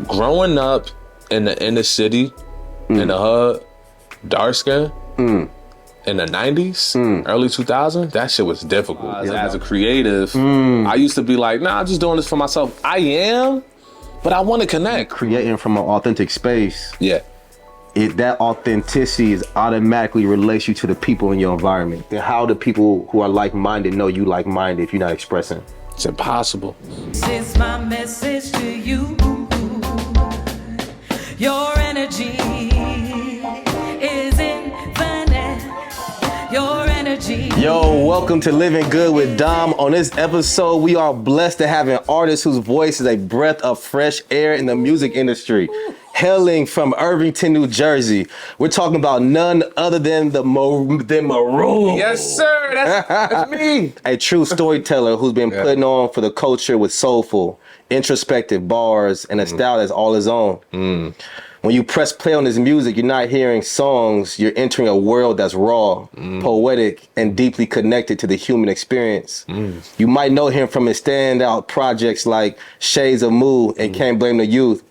growing up in the inner city, in the hood, dark skin, in the 90s, early 2000s, that shit was difficult. As a creative, I used to be like, nah, I'm just doing this for myself. I am, but I want to connect. Creating from an authentic space. Yeah. That authenticity is automatically relates you to the people in your environment. And how do people who are like-minded know you like-minded if you're not expressing? It's impossible. This is my message to you. Your energy is infinite. Your energy. Yo, welcome to Living Good with Dom. On this episode, we are blessed to have an artist whose voice is a breath of fresh air in the music industry. Hailing from Irvington, New Jersey, we're talking about none other than Moruf. Yes, sir. That's me. A true storyteller who's been putting on for the culture with soulful, introspective bars and a style that's all his own. When you press play on his music, you're not hearing songs, you're entering a world that's raw, poetic, and deeply connected to the human experience. You might know him from his standout projects like Shades of Mood and Can't Blame the Youth,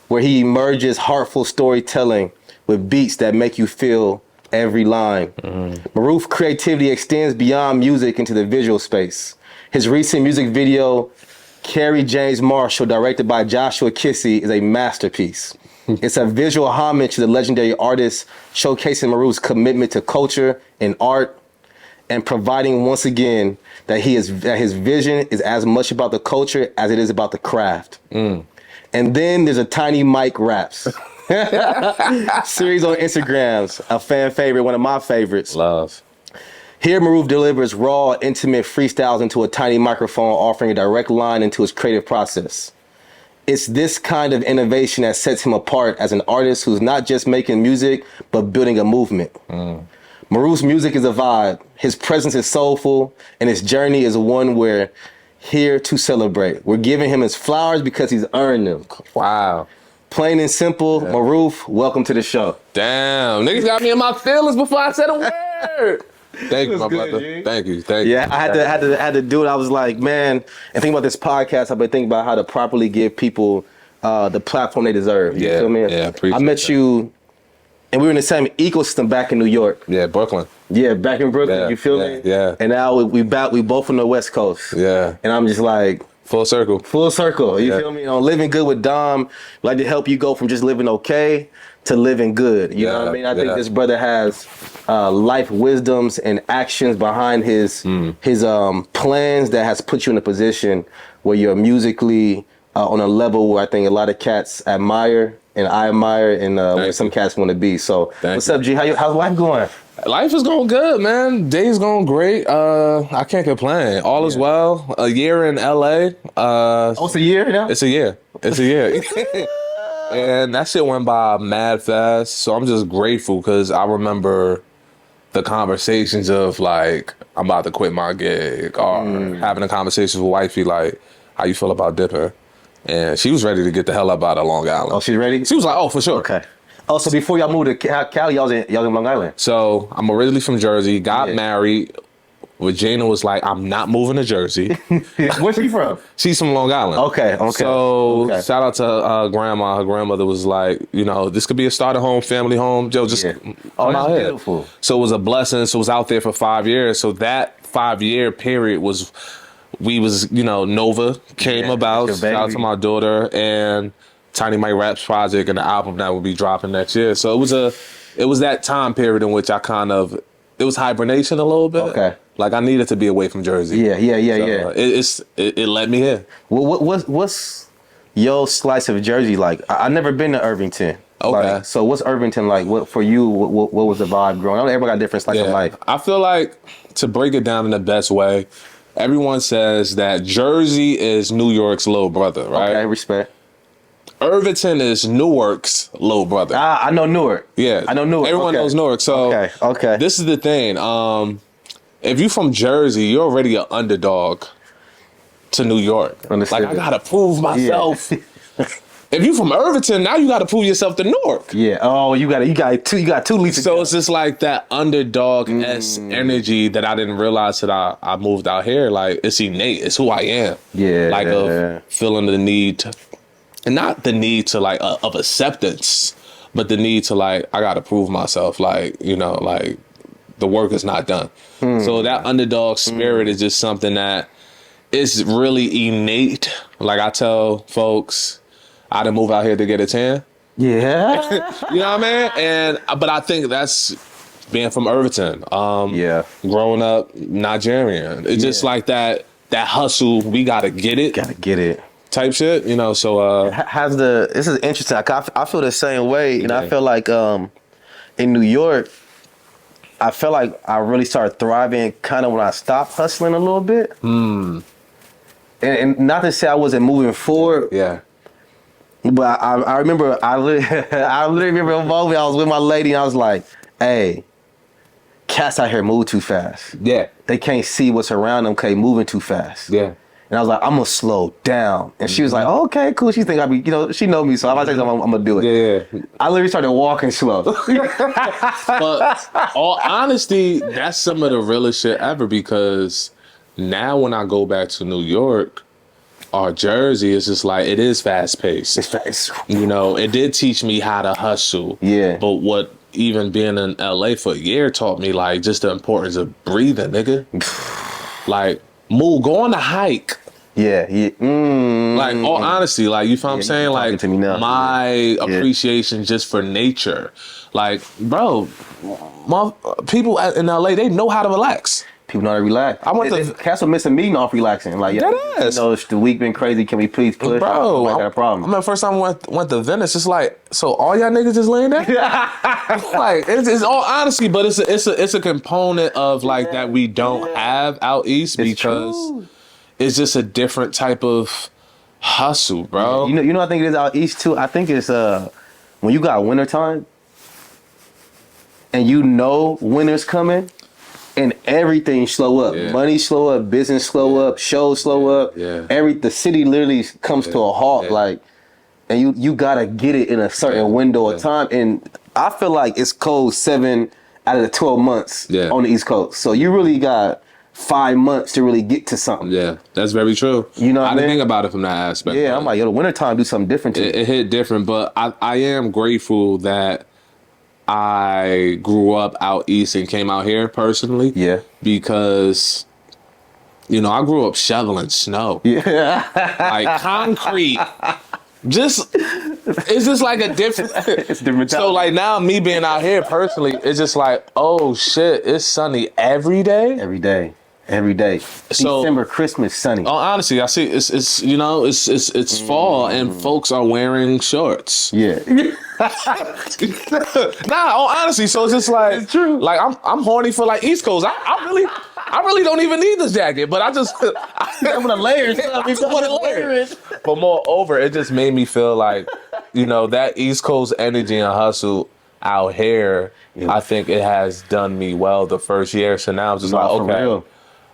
where he emerges heartful storytelling with beats that make you feel every line. Moruf's creativity extends beyond music into the visual space. His recent music video, Carrie James Marshall, directed by Joshua Kissy, is a masterpiece. It's a visual homage to the legendary artist, showcasing Moruf's commitment to culture and art, and providing once again that his vision is as much about the culture as it is about the craft. And then there's a Tiny Mike Raps series on Instagrams, a fan favorite, one of my favorites. Love. Here, Moruf delivers raw, intimate freestyles into a tiny microphone, offering a direct line into his creative process. It's this kind of innovation that sets him apart as an artist who's not just making music, but building a movement. Moruf's music is a vibe. His presence is soulful, and his journey is one we're here to celebrate. We're giving him his flowers because he's earned them. Wow. Plain and simple, Moruf, welcome to the show. Damn, niggas got me in my feelings before I said a word. Thank you, my brother. G. Thank you. Yeah, I had to do it. I was like, man, and think about this podcast. I've been thinking about how to properly give people the platform they deserve. You feel me? Yeah, appreciate I met you, and we were in the same ecosystem back in New York. Yeah, Brooklyn. Yeah, back in Brooklyn. Yeah, you feel me? Yeah. And now we both on the West Coast. Yeah. And I'm just like, Full circle. full circle. You feel me? Living Good with Dom, like to help you go from just living okay to living good. You know what I mean? I think this brother has life wisdoms and actions behind his plans that has put you in a position where you're musically on a level where I think a lot of cats admire and I admire and where some cats want to be. So what's up, G? How's life going? Life is going good, man. Day's going great. I can't complain. All is well. A year in LA. It's a year now? It's a year. And that shit went by mad fast. So I'm just grateful because I remember the conversations of like, I'm about to quit my gig, or having a conversation with wifey like, how you feel about dipping? And she was ready to get the hell up out of Long Island. Oh, she's ready? She was like, oh, for sure. Okay. Oh, so before y'all moved to Cali, y'all in Long Island? So I'm originally from Jersey, got married. Regina was like, I'm not moving to Jersey. Where's she from? She's from Long Island. Okay. So shout out to grandma. Her grandmother was like, you know, this could be a starter home, family home. Joe, just come out here. Beautiful. So it was a blessing. So it was out there for 5 years. So that 5-year period was, Nova came about. Shout out to my daughter and Tiny Mike Raps project and the album that will be dropping next year. So it was that time period in which it was hibernation a little bit. Okay. Like I needed to be away from Jersey. Yeah. It led me here. Well, what's your slice of Jersey like? I've never been to Irvington. Okay. Like, so what's Irvington like? What for you? What was the vibe growing? I know everybody got different slice of life. I feel like to break it down in the best way, everyone says that Jersey is New York's little brother, right? Okay, respect. Irvington is Newark's little brother. I know Newark. Yeah. I know Newark. Everyone knows Newark. So okay. This is the thing. If you're from Jersey, you're already an underdog to New York. Understood. Like I gotta prove myself. If you from Irvington, now you gotta prove yourself to Newark. Yeah. Oh, you got two leads. So it's just like that underdog-esque energy that I didn't realize that I moved out here. Like it's innate. It's who I am. Yeah. Like of feeling the need and not the need to like of acceptance, but the need to like, I gotta prove myself, like, you know, like the work is not done. So that underdog spirit is just something that is really innate. Like I tell folks, I didn't move out here to get a tan. Yeah. You know what I mean? But I think that's being from Irvington. Growing up Nigerian. It's just like that hustle, we gotta get it. Gotta get it. Type shit, you know, so this is interesting. I feel the same way, and I feel like in New York, I feel like I really started thriving kind of when I stopped hustling a little bit. And not to say I wasn't moving forward. Yeah. But I remember, I literally remember a moment I was with my lady and I was like, hey, cats out here move too fast. Yeah. They can't see what's around them, okay, moving too fast. Yeah. And I was like, I'm gonna slow down. And she was like, oh, okay, cool. She think I be, you know, she know me, so if I say something, I'm gonna do it. Yeah. I literally started walking slow. But all honesty, that's some of the realest shit ever, because now when I go back to New York or Jersey, it's just like, it is fast paced. It's fast. You know, it did teach me how to hustle. Yeah. But what even being in LA for a year taught me, like, just the importance of breathing, nigga. Like, move, go on a hike. Yeah. Like, all honesty, like, you feel what I'm saying? Like, to me now. my appreciation just for nature. Like, bro, people in LA, they know how to relax. People know how to relax. I went to Castle miss a meeting off relaxing. Like, yeah, you know, the week been crazy. Can we please push? Bro, I got a problem. I remember the first time I went to Venice. It's like, so all y'all niggas just laying there? Like, it's all honesty, but it's a component of like that we don't have out east, because it's just a different type of hustle, bro. You know, I think it is out east too. I think it's when you got wintertime and you know winter's coming. And everything slow up. Yeah. Money slow up, business slow up, shows slow up. Yeah. The city literally comes to a halt. Like, and you gotta get it in a certain window of time. And I feel like it's cold 7 out of the 12 months on the East Coast. So you really got 5 months to really get to something. Yeah, that's very true. You know what I didn't mean? think about it from that aspect. Yeah, I'm like, yo, the wintertime do something different to it hit different, but I am grateful that I grew up out east and came out here personally. Yeah. Because, you know, I grew up shoveling snow. Yeah. Like concrete. It's just like a different. It's different. So like now me being out here personally, it's just like, oh shit, it's sunny every day. Every day. So, December, Christmas, sunny. Oh, honestly, I see it's you know it's fall and folks are wearing shorts. Yeah. Honestly, so it's just like, it's true. Like I'm horny for like East Coast. I really don't even need this jacket, but I I'm gonna layer it. But moreover, it just made me feel like, you know, that East Coast energy and hustle out here. I think it has done me well the first year. So now I'm just like,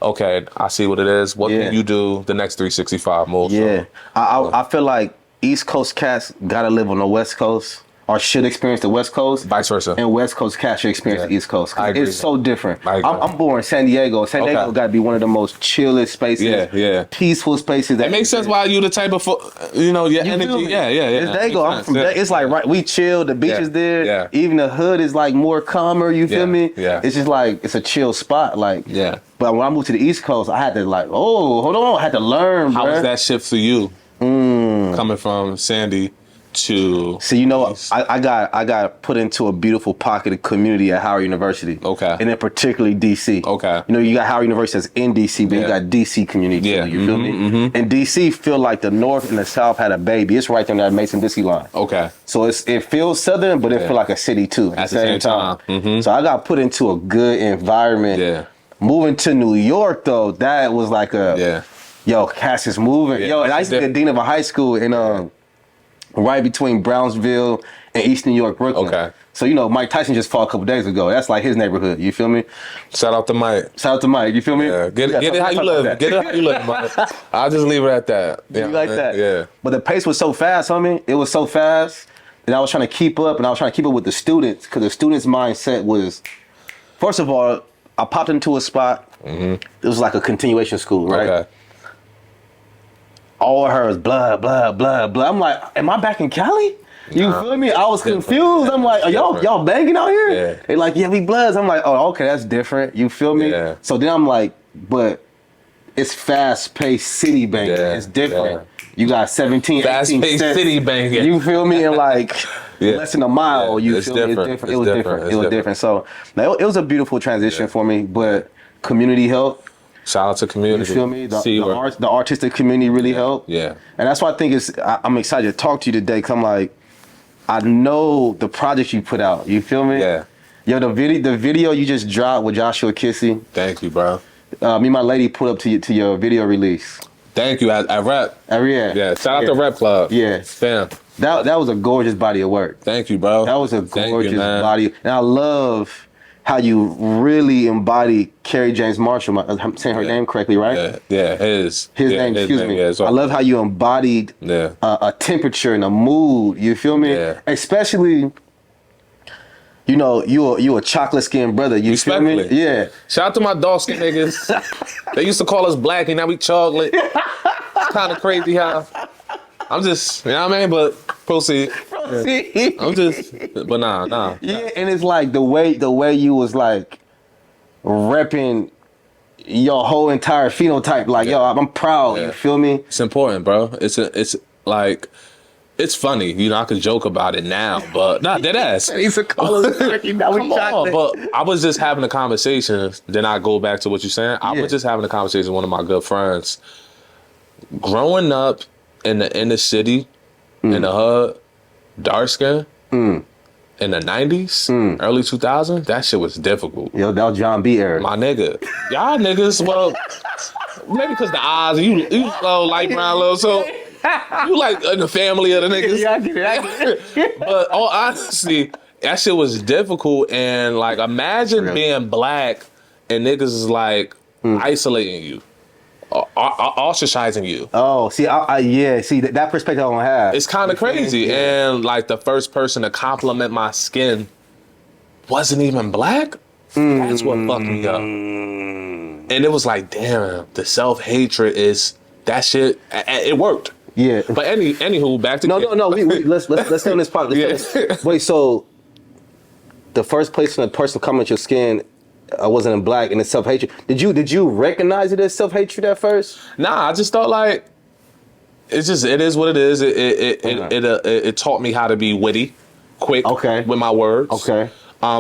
okay, I see what it is. What can you do the next 365 more? Yeah. I feel like East Coast cats gotta live on the West Coast, or should experience the West Coast. Vice versa. And West Coast cats should experience the East Coast. It's so different. I'm born in San Diego. San Diego gotta be one of the most chillest spaces. Yeah. Peaceful spaces. It makes sense why you the type of, you know, your energy. Yeah. It's Dago. I'm from it's like, right, we chill, the beach is there. Yeah. Even the hood is like more calmer, you feel me? Yeah. It's just like, it's a chill spot. Like, yeah. But when I moved to the East Coast, I had to like, hold on, I had to learn. How was that shift for you? Coming from Sandy to you know, I got put into a beautiful pocket of community at Howard University. Okay. And then particularly DC. Okay. You know, you got Howard University that's in DC, but you got DC community. Yeah. You feel me? And DC feel like the North and the South had a baby. It's right there on that Mason-Dixie line. Okay. So it feels Southern, but it feel like a city too at the same time. So I got put into a good environment. Yeah. Moving to New York though, that was like yo, Cass is moving. Yo, and I used to be the dean of a high school in right between Brownsville and East New York, Brooklyn. Okay. So, you know, Mike Tyson just fought a couple days ago. That's like his neighborhood. You feel me? Shout out to Mike. You feel me? Yeah. Get it how you live. Get it how you live, Mike. I'll just leave it at that. Yeah, you like that? Yeah. But the pace was so fast, homie. It was so fast. And I was trying to keep up, and I was trying to keep up with the students, because the students' mindset was, first of all, I popped into a spot. It was like a continuation school, right? Okay. all I heard was blood, blood, blood, blood. I'm like, am I back in Cali? You feel me? I was confused. I'm like, are y'all banging out here? Yeah. They like, yeah, we bloods. I'm like, oh, okay, that's different. You feel me? Yeah. So then I'm like, but it's fast-paced city banging. Yeah. It's different. Yeah. You got 17, 18 Fast-paced cents. city banging. You feel me? And like Yeah. less than a mile. Yeah. You It's feel me? It's different. different. It's It was different. different. It's It was different. different. So it was a beautiful transition for me, but community helped. Shout out to You community. feel me? The C-word. the artistic community really helped. Yeah. And that's why I think I'm excited to talk to you today. Cause I'm like, I know the project you put out. You feel me? Yeah. Yo, the video you just dropped with Joshua Kissy. Thank you, bro. Me and my lady put up to your video release. Thank you. I rap. Yeah. Shout out to Rep Club. Yeah. Fam. That was a gorgeous body of work. Thank you, bro. That was a Thank gorgeous you, man. body. And I love how you really embody Carrie James Marshall. I'm saying her name correctly, right? Yeah. His Name, excuse me. Yeah, I love how you embodied Yeah. a temperature and a mood. You feel me? Yeah. Especially, you know, you a chocolate skinned brother. You feel me? Respectfully. Yeah. Shout out to my dark skin niggas. They used to call us black and now we chocolate. It's kind of crazy how I'm just, you know what I mean? But proceed. I'm just, but nah. Yeah, and it's like the way you was like repping your whole entire phenotype. Like, yo, I'm proud. Yeah. You feel me? It's important, bro. It's like, it's funny. You know, I could joke about it now, but not dead ass. He's a color. Come on, but I was just having a conversation. Then I go back to what you're saying. I was just having a conversation with one of my good friends. Growing up in the inner city, in the hood, dark skin, in the 90s, early 2000s, that shit was difficult. Yo, that was John B. era. My nigga. Y'all niggas, well, maybe because the eyes, you light brown, little, so you like in the family of the niggas. Yeah, I get it. But all honesty, that shit was difficult. And like, imagine being black and niggas is like isolating you, ostracizing you. Oh, see, see that perspective I don't have. It's kind of crazy. Yeah. And like the first person to compliment my skin wasn't even black. That's what fucked me up. And it was like, damn, the self-hatred is that shit. It worked. Yeah. But anywho, back to No. Let's stay on this part. Wait, so the first place when a person comment your skin wasn't in black and it's self-hatred. Did you recognize it as self-hatred at first? Nah, I just thought like it is what it is. It taught me how to be witty, quick with my words. Okay.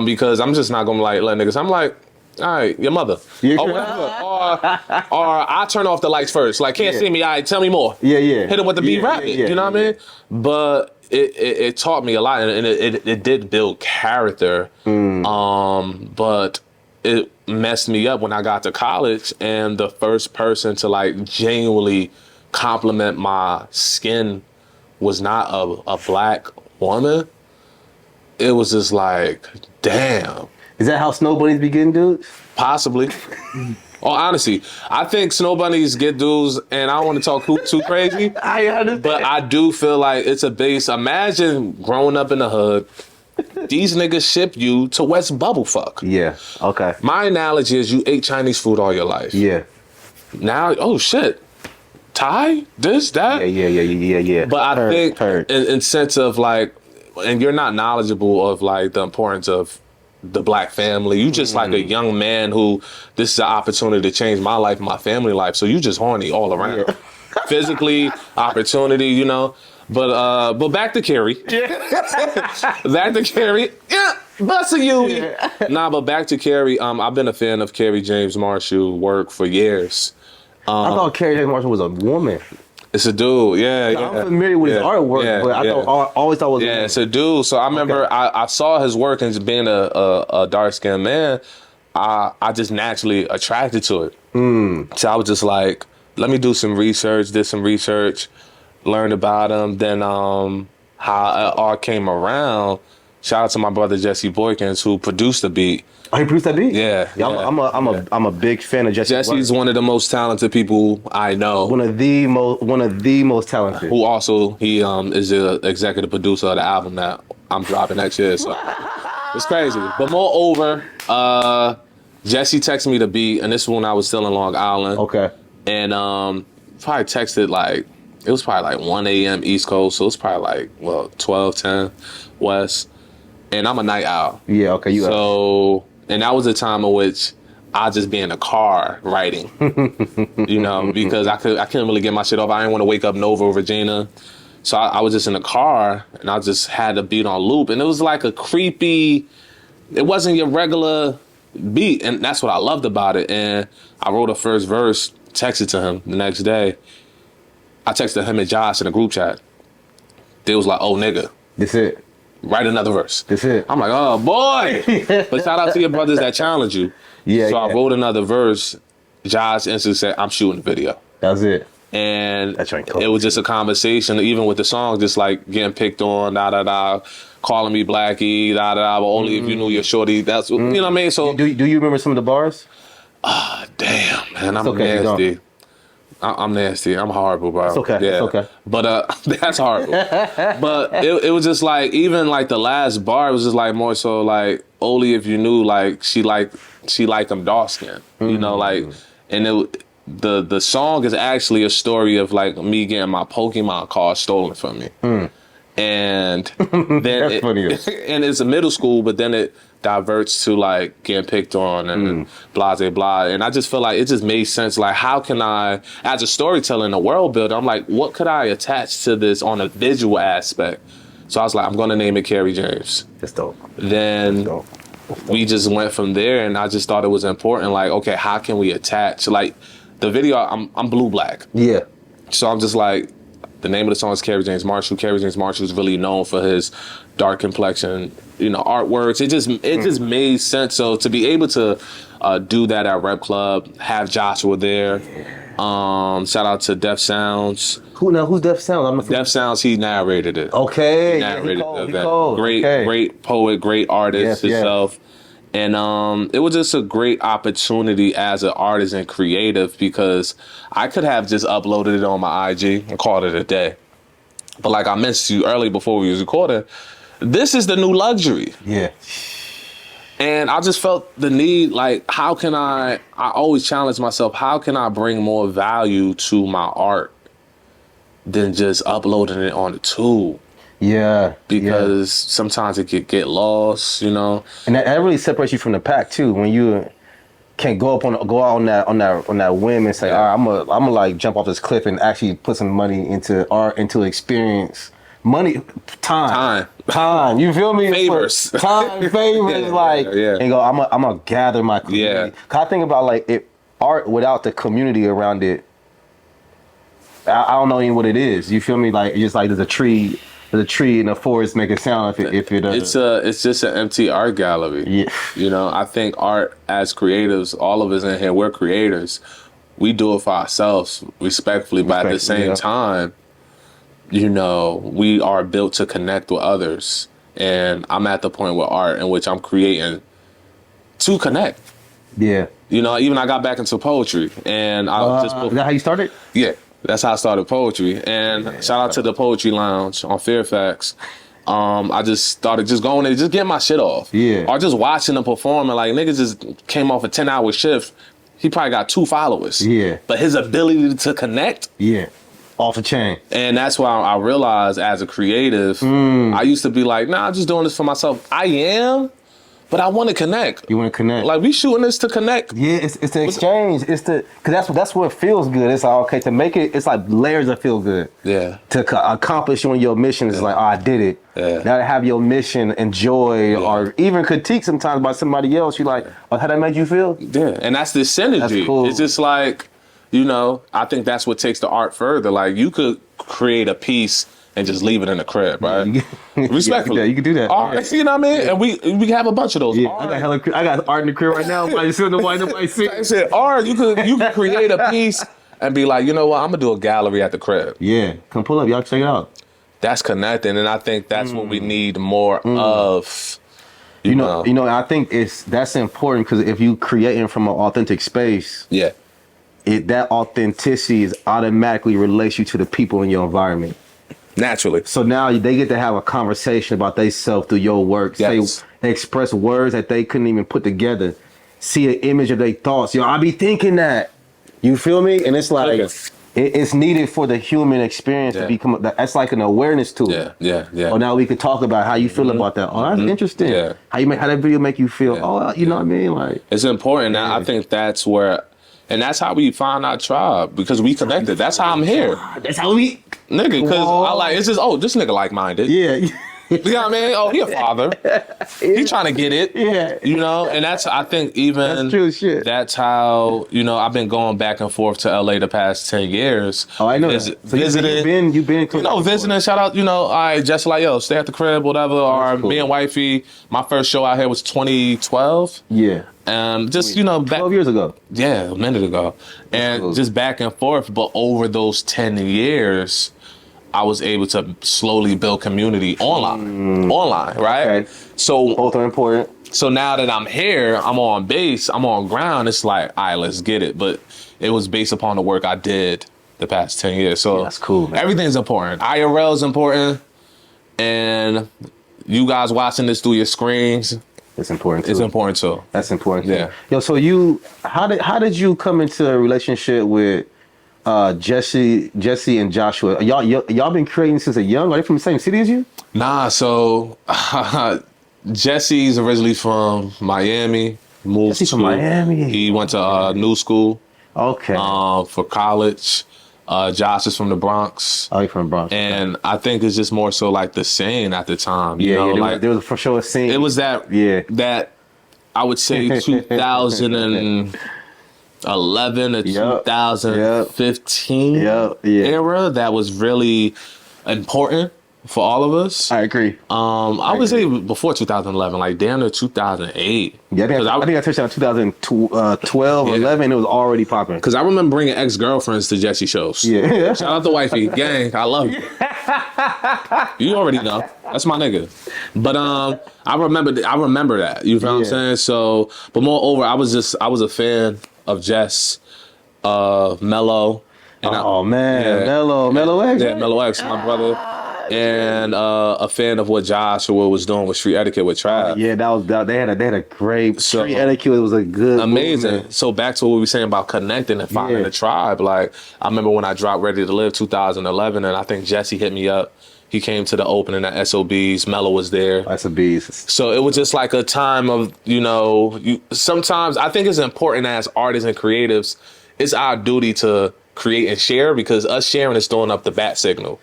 Because I'm just not gonna like let niggas. I'm like, all right, your mother. Or whatever. Or I turn off the lights first. Like, can't see me, all right, tell me more. Yeah. Hit him with the beat rapid. You know what I mean? But it taught me a lot, and it did build character. But it messed me up when I got to college, and the first person to like genuinely compliment my skin was not a black woman. It was just like, damn. Is that how snow bunnies be getting dudes? Possibly. Oh, honestly, I think snow bunnies get dudes, and I don't want to talk too crazy. I understand. But I do feel like it's a base. Imagine growing up in the hood. These niggas ship you to West Bubblefuck. Yeah. Okay. My analogy is you ate Chinese food all your life. Yeah. Now, oh shit. Thai? This, that? Yeah. But I think in sense of like, and you're not knowledgeable of like the importance of the black family. You just like a young man who, this is an opportunity to change my life and my family life. So you just horny all around. Yeah. Physically, opportunity, you know. But back to Carrie. Back to Carrie. Yeah, busting you. Yeah. Nah, but back to Carrie. I've been a fan of Carrie James Marshall work for years. I thought Carrie James Marshall was a woman. It's a dude, yeah. I'm familiar with his artwork, but I always thought it was a woman. It's a dude. So I remember I saw his work, and being a dark-skinned man, I just naturally attracted to it. So I was just like, let me do some research, did some research, learned about him. Then how it all came around, shout out to my brother Jesse Boykins, who produced the beat. Oh, he produced that beat? Yeah. I'm a big fan of Jesse. Jesse's one of the most talented people I know. One of the most talented. Who also he is the executive producer of the album that I'm dropping next year. So it's crazy. But moreover, Jesse texted me the beat, and this is when I was still in Long Island. Okay. And probably texted like It was probably like 1 a.m. East Coast, so it's probably like 12, 10 West. And I'm a night owl. Yeah, okay, and that was a time in which I'd just be in the car writing, because I couldn't really get my shit off. I didn't want to wake up Nova or Regina. So I was just in the car, and I just had the beat on loop. And it was like a creepy, it wasn't your regular beat. And that's what I loved about it. And I wrote a first verse, texted to him the next day. I texted him and Josh in a group chat. They was like, oh, nigga. That's it. Write another verse. That's it. I'm like, oh, boy. But shout out to your brothers that challenge you. Yeah. So I wrote another verse. Josh instantly said, I'm shooting the video. That was it. And it was just a conversation, even with the song, just like getting picked on, da-da-da, calling me Blackie, da-da-da, but only if you knew your shorty. That's, you know what I mean? So do you remember some of the bars? Damn, man, I'm nasty. I'm nasty. I'm horrible, bro. It's okay. Yeah. It's okay. But that's horrible. But it was just like, even like the last bar, it was just like more so like, only if you knew, like she liked them dark skin, like, and the song is actually a story of like me getting my Pokemon card stolen from me, and then That's funny. And it's a middle school, but then it diverts to like getting picked on and blah blah blah. And I just feel like it just made sense. Like, how can I, as a storyteller and a world builder, I'm like, what could I attach to this on a visual aspect? So I was like, I'm gonna name it Kerry James. That's dope. Then we just went from there, and I just thought it was important. Like, okay, how can we attach? Like, the video, I'm blue black. Yeah. So I'm just like, the name of the song is Kerry James Marshall. Kerry James Marshall is really known for his dark complexion, artworks. It just made sense. So to be able to do that at Rep Club, have Joshua there. Shout out to Def Sounds. Who's Def Sounds? Def Sounds, he narrated it. Okay. He narrated the event. cold. Great poet, great artist himself. And it was just a great opportunity as an artist and creative, because I could have just uploaded it on my IG and called it a day. But like I mentioned to you earlier before we was recording, this is the new luxury. Yeah. And I just felt the need, like, how can I always challenge myself, how can I bring more value to my art than just uploading it on the tool? Yeah. Because sometimes it could get lost, And that really separates you from the pack too. When you can go out on that whim and say, all right, I'm gonna like jump off this cliff and actually put some money into art, into experience. Money, time. You feel me? Favors. Time, favors, and go. I'm gonna gather my community. Yeah. Cause I think about art without the community around it. I don't know even what it is. You feel me? Like, it's just like there's a tree in the forest making sound if it doesn't. It's just an empty art gallery. Yeah. I think art, as creatives, all of us in here, we're creators. We do it for ourselves, respectfully, but at the same time, we are built to connect with others. And I'm at the point with art in which I'm creating to connect. Yeah. Even I got back into poetry, and is that how you started? Yeah. That's how I started poetry. And shout out to the Poetry Lounge on Fairfax. I just started just going and just getting my shit off. Yeah. Or just watching them perform, and like, niggas just came off a 10-hour shift. He probably got 2 followers. Yeah. But his ability to connect. Yeah. Off the chain. And that's why I realized, as a creative, I used to be like, nah, I'm just doing this for myself. I am, but I want to connect. You want to connect. Like, we shooting this to connect. Yeah, it's the exchange. Because that's what feels good. It's like, okay, to make it, it's like layers that feel good. Yeah. To accomplish your mission, is like, oh, I did it. Yeah. Now to have your mission, enjoy, or even critique sometimes by somebody else, you're like, oh, how that made you feel? Yeah, and that's the synergy. That's cool. It's just like, I think that's what takes the art further. Like, you could create a piece and just leave it in the crib, right? Respectfully. Yeah, you can do that. Art, you know what I mean? And we have a bunch of those. Yeah, I got art in the crib right now. Nobody see. I said, art, you could create a piece and be like, you know what, I'm gonna do a gallery at the crib. Yeah, come pull up, y'all check it out. That's connecting, and I think that's what we need more of. You know, I think that's important, because if you creating from an authentic space, that authenticity is automatically relates you to the people in your environment. Naturally. So now they get to have a conversation about themselves through your work. Yes. They express words that they couldn't even put together. See an image of their thoughts. I be thinking that. You feel me? And it's like, it's needed for the human experience to become. That's like an awareness tool. Yeah. Oh, now we could talk about how you feel about that. Oh, that's interesting. Yeah. How that video make you feel? Oh, you know what I mean? Like, it's important. Yeah. I think that's where, and that's how we find our tribe, because we connected. That's how I'm here. That's how we, nigga. Because I like, it's just, this nigga like minded. Yeah. You know what I mean? Oh, he a father. He trying to get it. Yeah. You know, and that's, I think even that's true shit. That's how, I've been going back and forth to LA the past 10 years. Oh, I know. So visiting. You've been visiting, shout out, all right, just like, stay at the crib, whatever. Or cool. Me and wifey, my first show out here was 2012. Yeah. Just, 12 years ago. Yeah, a minute ago. And cool. Just back and forth. But over those 10 years, I was able to slowly build community online, right? Okay. So both are important. So now that I'm here, I'm on base, I'm on ground. It's like, all right, let's get it. But it was based upon the work I did the past 10 years. So that's cool, man. Everything's important. IRL is important, and you guys watching this through your screens. It's important too. It's important too. That's important too. Yeah. Yo, so how did you come into a relationship with Jesse and Joshua? Y'all been creating since a young? Are they from the same city as you? Nah, so Jesse's originally from Miami. Jesse's from Miami. He went to New School. Okay. For college. Josh is from the Bronx. Oh, he's from the Bronx. And I think it's just more so like the scene at the time. You know, there was for sure a scene. It was that. Yeah. That I would say 2011 to 2015 era that was really important for all of us. I agree. I would say before 2011, like damn near 2008. Yeah, I think I touched on 2012 or 11. It was already popping. Because I remember bringing ex-girlfriends to Jesse shows. Yeah. Shout out to wifey, gang. I love you. You already know. That's my nigga. But I remember that. You feel what I'm saying? So, but moreover, I was a fan of Jess, Mello. Mello X. Yeah, Mello X, my brother. And a fan of what Joshua was doing with Street Etiquette with Trav. Yeah, they had a great Street Etiquette. Was a good amazing movement. So back to what we were saying about connecting and finding a tribe. Like I remember when I dropped Ready to Live 2011, and I think Jesse hit me up. He came to the opening at SOBs. Mello was there. SOBs. So it was just like a time of, sometimes I think it's important as artists and creatives, it's our duty to create and share, because us sharing is throwing up the bat signal.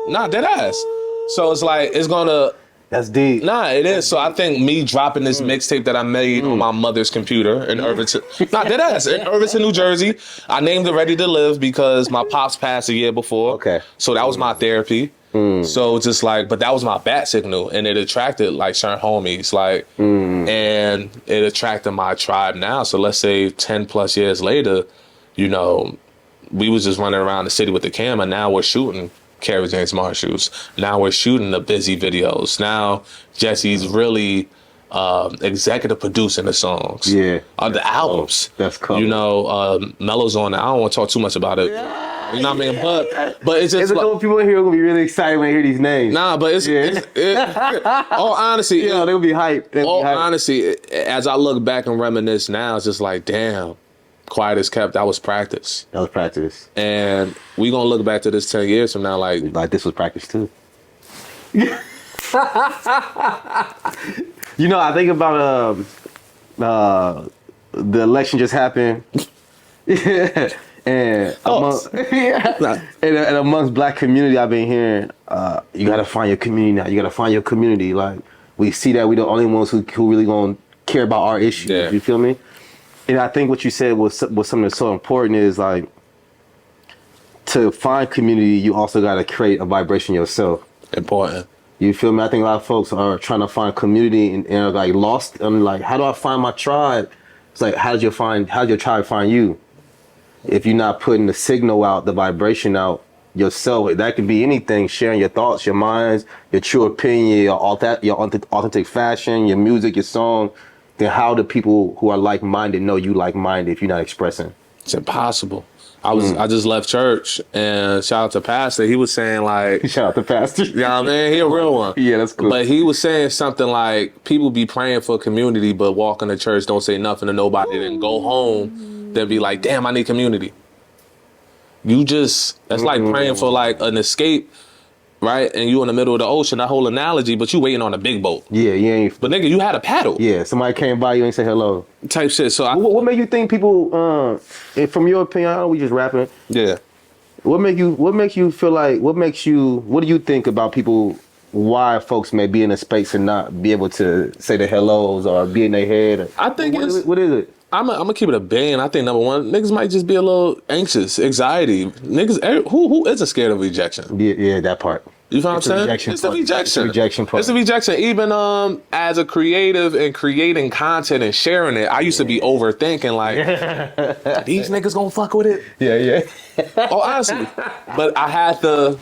Nah, dead ass. So it's like, it's gonna... That's deep. Nah, it is. So I think me dropping this mixtape that I made on my mother's computer in Irvington... Nah, dead ass. In Irvington, New Jersey. I named it Ready to Live because my pops passed a year before. Okay. So that was my therapy. So just like, but that was my bat signal, and it attracted like certain homies, like, and it attracted my tribe now. So let's say 10 plus years later, we was just running around the city with the camera. Now we're shooting Kerry James Marshalls. Now we're shooting the busy videos. Now Jesse's really executive producing the songs. Yeah. The albums. That's cool. Mello's on it. I don't want to talk too much about it. You know what I mean? But it's just... There's a couple people in here who are going to be really excited when they hear these names. Nah, but it's all honesty. Yeah, they'll be hyped. Honesty, as I look back and reminisce now, it's just like, damn, quiet as kept. That was practice. And we going to look back to this 10 years from now like this was practice too. I think about the election just happened. And amongst black community, I've been hearing, you gotta find your community now. You gotta find your community. Like, we see that we the only ones who really gonna care about our issues. Yeah. You feel me? And I think what you said was something that's so important is like, to find community, you also gotta create a vibration yourself. Important. You feel me? I think a lot of folks are trying to find community and are like lost. I'm like, how do I find my tribe? It's like, how'd your tribe find you? If you're not putting the signal out, the vibration out yourself, that could be anything, sharing your thoughts, your minds, your true opinion, your authentic fashion, your music, your song, then how do people who are like-minded know you like-minded if you're not expressing? It's impossible. I just left church, and shout out to Pastor. He was saying like... Shout out to Pastor. You know what I mean? He a real one. Yeah, that's cool. But he was saying something like, people be praying for community, but walk in the church, don't say nothing to nobody, then go home, then be like, damn, I need community. that's like praying for like an escape, right? And you in the middle of the ocean, that whole analogy, but you waiting on a big boat. Yeah, you ain't. But nigga, you had a paddle. Yeah, somebody came by, you ain't say hello. Type shit. So what made you think people, from your opinion, I know we just rapping. Yeah. What do you think about people, why folks may be in a space and not be able to say the hellos or be in their head? I think what is it? I'm gonna keep it a band. I think number one, niggas might just be a little anxious, anxiety. Niggas, who isn't scared of rejection? Yeah, that part. You know what I'm saying? It's the rejection. It's the rejection part. It's the rejection. Even as a creative and creating content and sharing it, I used to be overthinking like, these niggas gonna fuck with it? Yeah. Oh, honestly. But I have to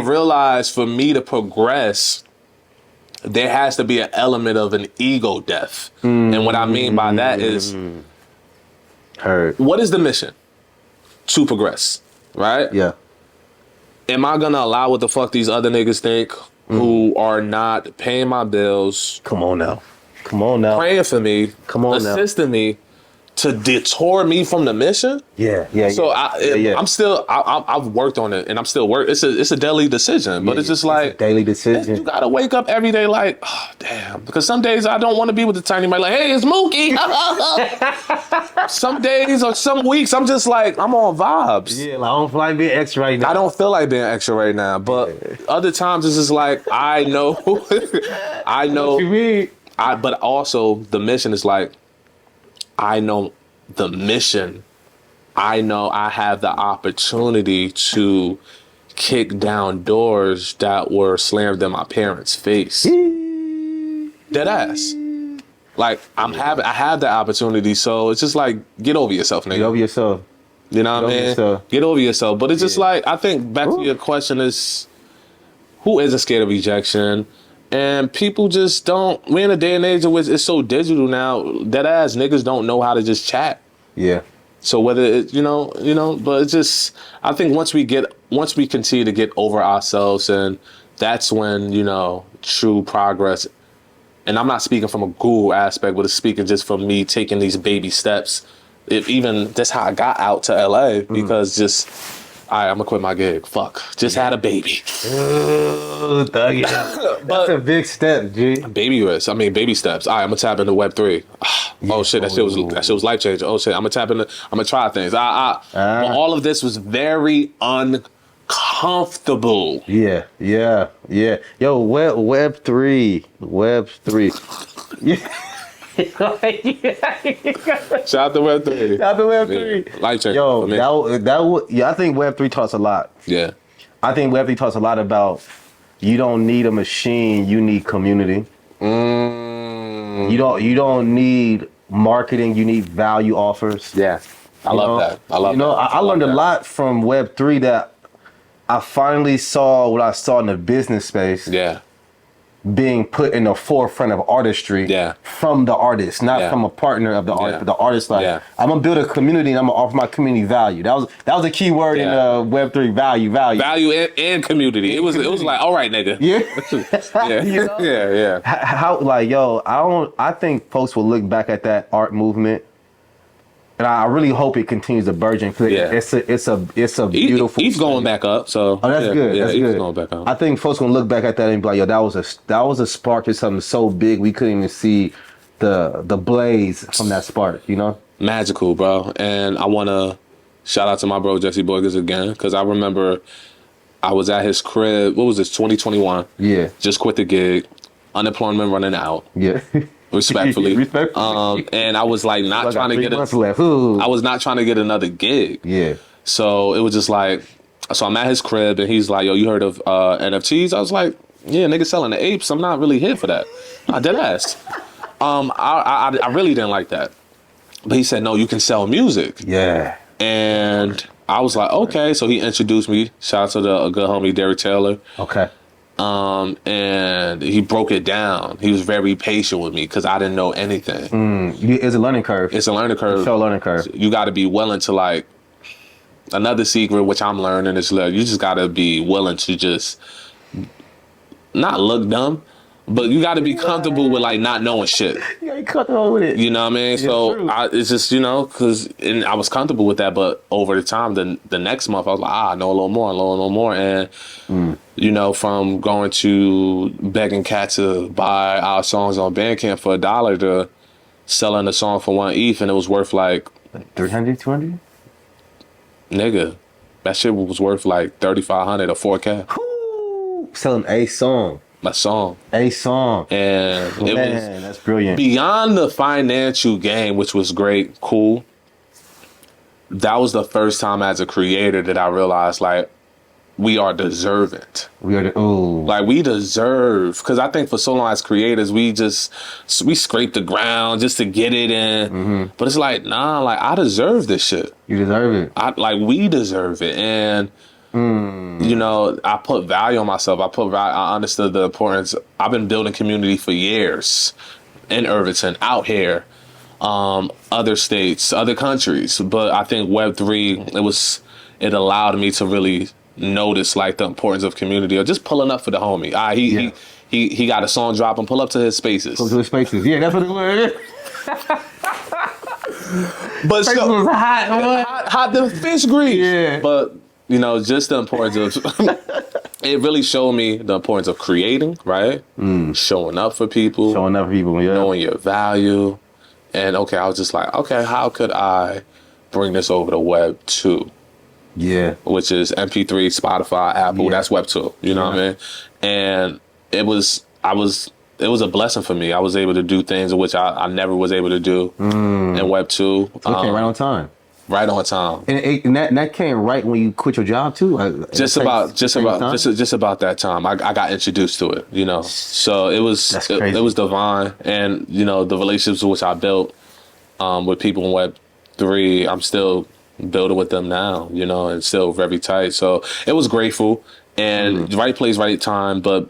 realize, for me to progress, there has to be an element of an ego death. And what I mean by that is, what is the mission? To progress, right? Yeah. Am I gonna allow what the fuck these other niggas think who are not paying my bills? Come on now. Praying for me. Assisting me to detour me from the mission? Yeah. So I'm still, I've worked on it and I'm still working. It's a daily decision, but it's just like, daily decision. You gotta wake up every day like, oh, damn. Because some days I don't want to be with the tiny man like, hey, it's Mookie. Some days or some weeks I'm just like, I'm on vibes. Yeah, like, I don't feel like being extra right now. I don't feel like being extra right now, but other times it's just like, I know. What you mean? But also the mission is like, I know the mission. I know I have the opportunity to kick down doors that were slammed in my parents' face. Dead ass. Like I have the opportunity, so it's just like, get over yourself, nigga. Get over yourself. You know what I mean? Get over yourself. But it's just like, I think back to your question is, who isn't scared of rejection? And people just don't. We're in a day and age in which it's so digital now. Dead ass niggas don't know how to just chat. Yeah. So whether it, but it's just, I think once we continue to get over ourselves, and that's when true progress. And I'm not speaking from a guru aspect, but it's speaking just from me taking these baby steps. That's how I got out to LA, because just. All right, I'm gonna quit my gig. Fuck. Just had a baby. Ooh, that's a big step, G. Baby steps. All right, I'm gonna tap into Web3. Oh shit, that shit was life changing. Oh shit, I'm gonna try things. But all of this was very uncomfortable. Yeah. Yo, Web3. Yeah. Shout out to Web3. Yeah. Life changing. Yo, I think Web3 taught us a lot. Yeah. I think Web3 taught us a lot about, you don't need a machine, you need community. You don't need marketing, you need value offers. Yeah. I love that. I learned a lot from Web3 that I finally saw what I saw in the business space. Yeah. Being put in the forefront of artistry from the artist, not from a partner of the artist, but the artist. Like, I'm gonna build a community and I'm gonna offer my community value. That was a key word in Web3, value and community. It was like, all right, nigga. Yeah. How I think folks will look back at that art movement. And I really hope it continues to burgeon. It's a beautiful. He's going back up. So that's good. Yeah, that's he's good. Going back up. I think folks gonna look back at that and be like, yo, that was a spark to something so big we couldn't even see the blaze from that spark. Magical, bro. And I wanna shout out to my bro Jesse Borges again, because I remember I was at his crib. What was this? 2021. Yeah. Just quit the gig. Unemployment running out. Yeah. Respectfully. And I was like not trying to get I was not trying to get another gig. Yeah. So it was just like, so I'm at his crib and he's like, yo, you heard of NFTs? I was like, yeah, niggas selling the apes. I'm not really here for that. I did ask. I really didn't like that. But he said, no, you can sell music. Yeah. And I was like, okay. So he introduced me. Shout out to the good homie Derek Taylor. Okay. And he broke it down. He was very patient with me because I didn't know anything. It's a learning curve. It's a learning curve. It's a learning curve. You got to be willing to, like, another secret, which I'm learning is, you just got to be willing to just not look dumb, But you got to be comfortable with like not knowing shit. You gotta be comfortable with it. You know what I mean? It's So true. it's just, you know, because I was comfortable with that. But over the time, the next month, I was like, I know a little more. And, you know, from going to begging cats to buy our songs on Bandcamp for $1 to selling a song for 1 ETH, and it was worth like 300, 200? Nigga, that shit was worth like 3,500 or 4K. Selling a song. My song. A song. And it Man, was that's brilliant. beyond the financial gain, which was great, cool. That was the first time as a creator that I realized like we are deserving. Like we deserve, because I think for so long as creators we scrape the ground just to get it in. But it's like, nah, like I deserve this shit. You deserve it. We deserve it. And you know, I put value on myself. I understood the importance. I've been building community for years in Irvington, out here, other states, other countries. But I think Web3, it allowed me to really notice like the importance of community, or just pulling up for the homie. He got a song drop and pull up to his spaces. Pull to his spaces. Yeah, that's what it was. But Spaces was hot. the fish grease. Yeah. But you know, just the importance of it really showed me the importance of creating, right? Showing up for people. Yeah. Knowing your value. And okay, I was just like, okay, how could I bring this over to Web 2? Yeah. Which is MP3, Spotify, Apple. That's Web 2. You know what I mean? And it was a blessing for me. I was able to do things which I never was able to do in Web 2. Okay, right on time. Right on time. And that came right when you quit your job too. Just about that time. I got introduced to it, you know. So it was divine, and you know the relationships which I built with people in Web 3, I'm still building with them now, you know, and still very tight. So it was grateful, and right place, right time, but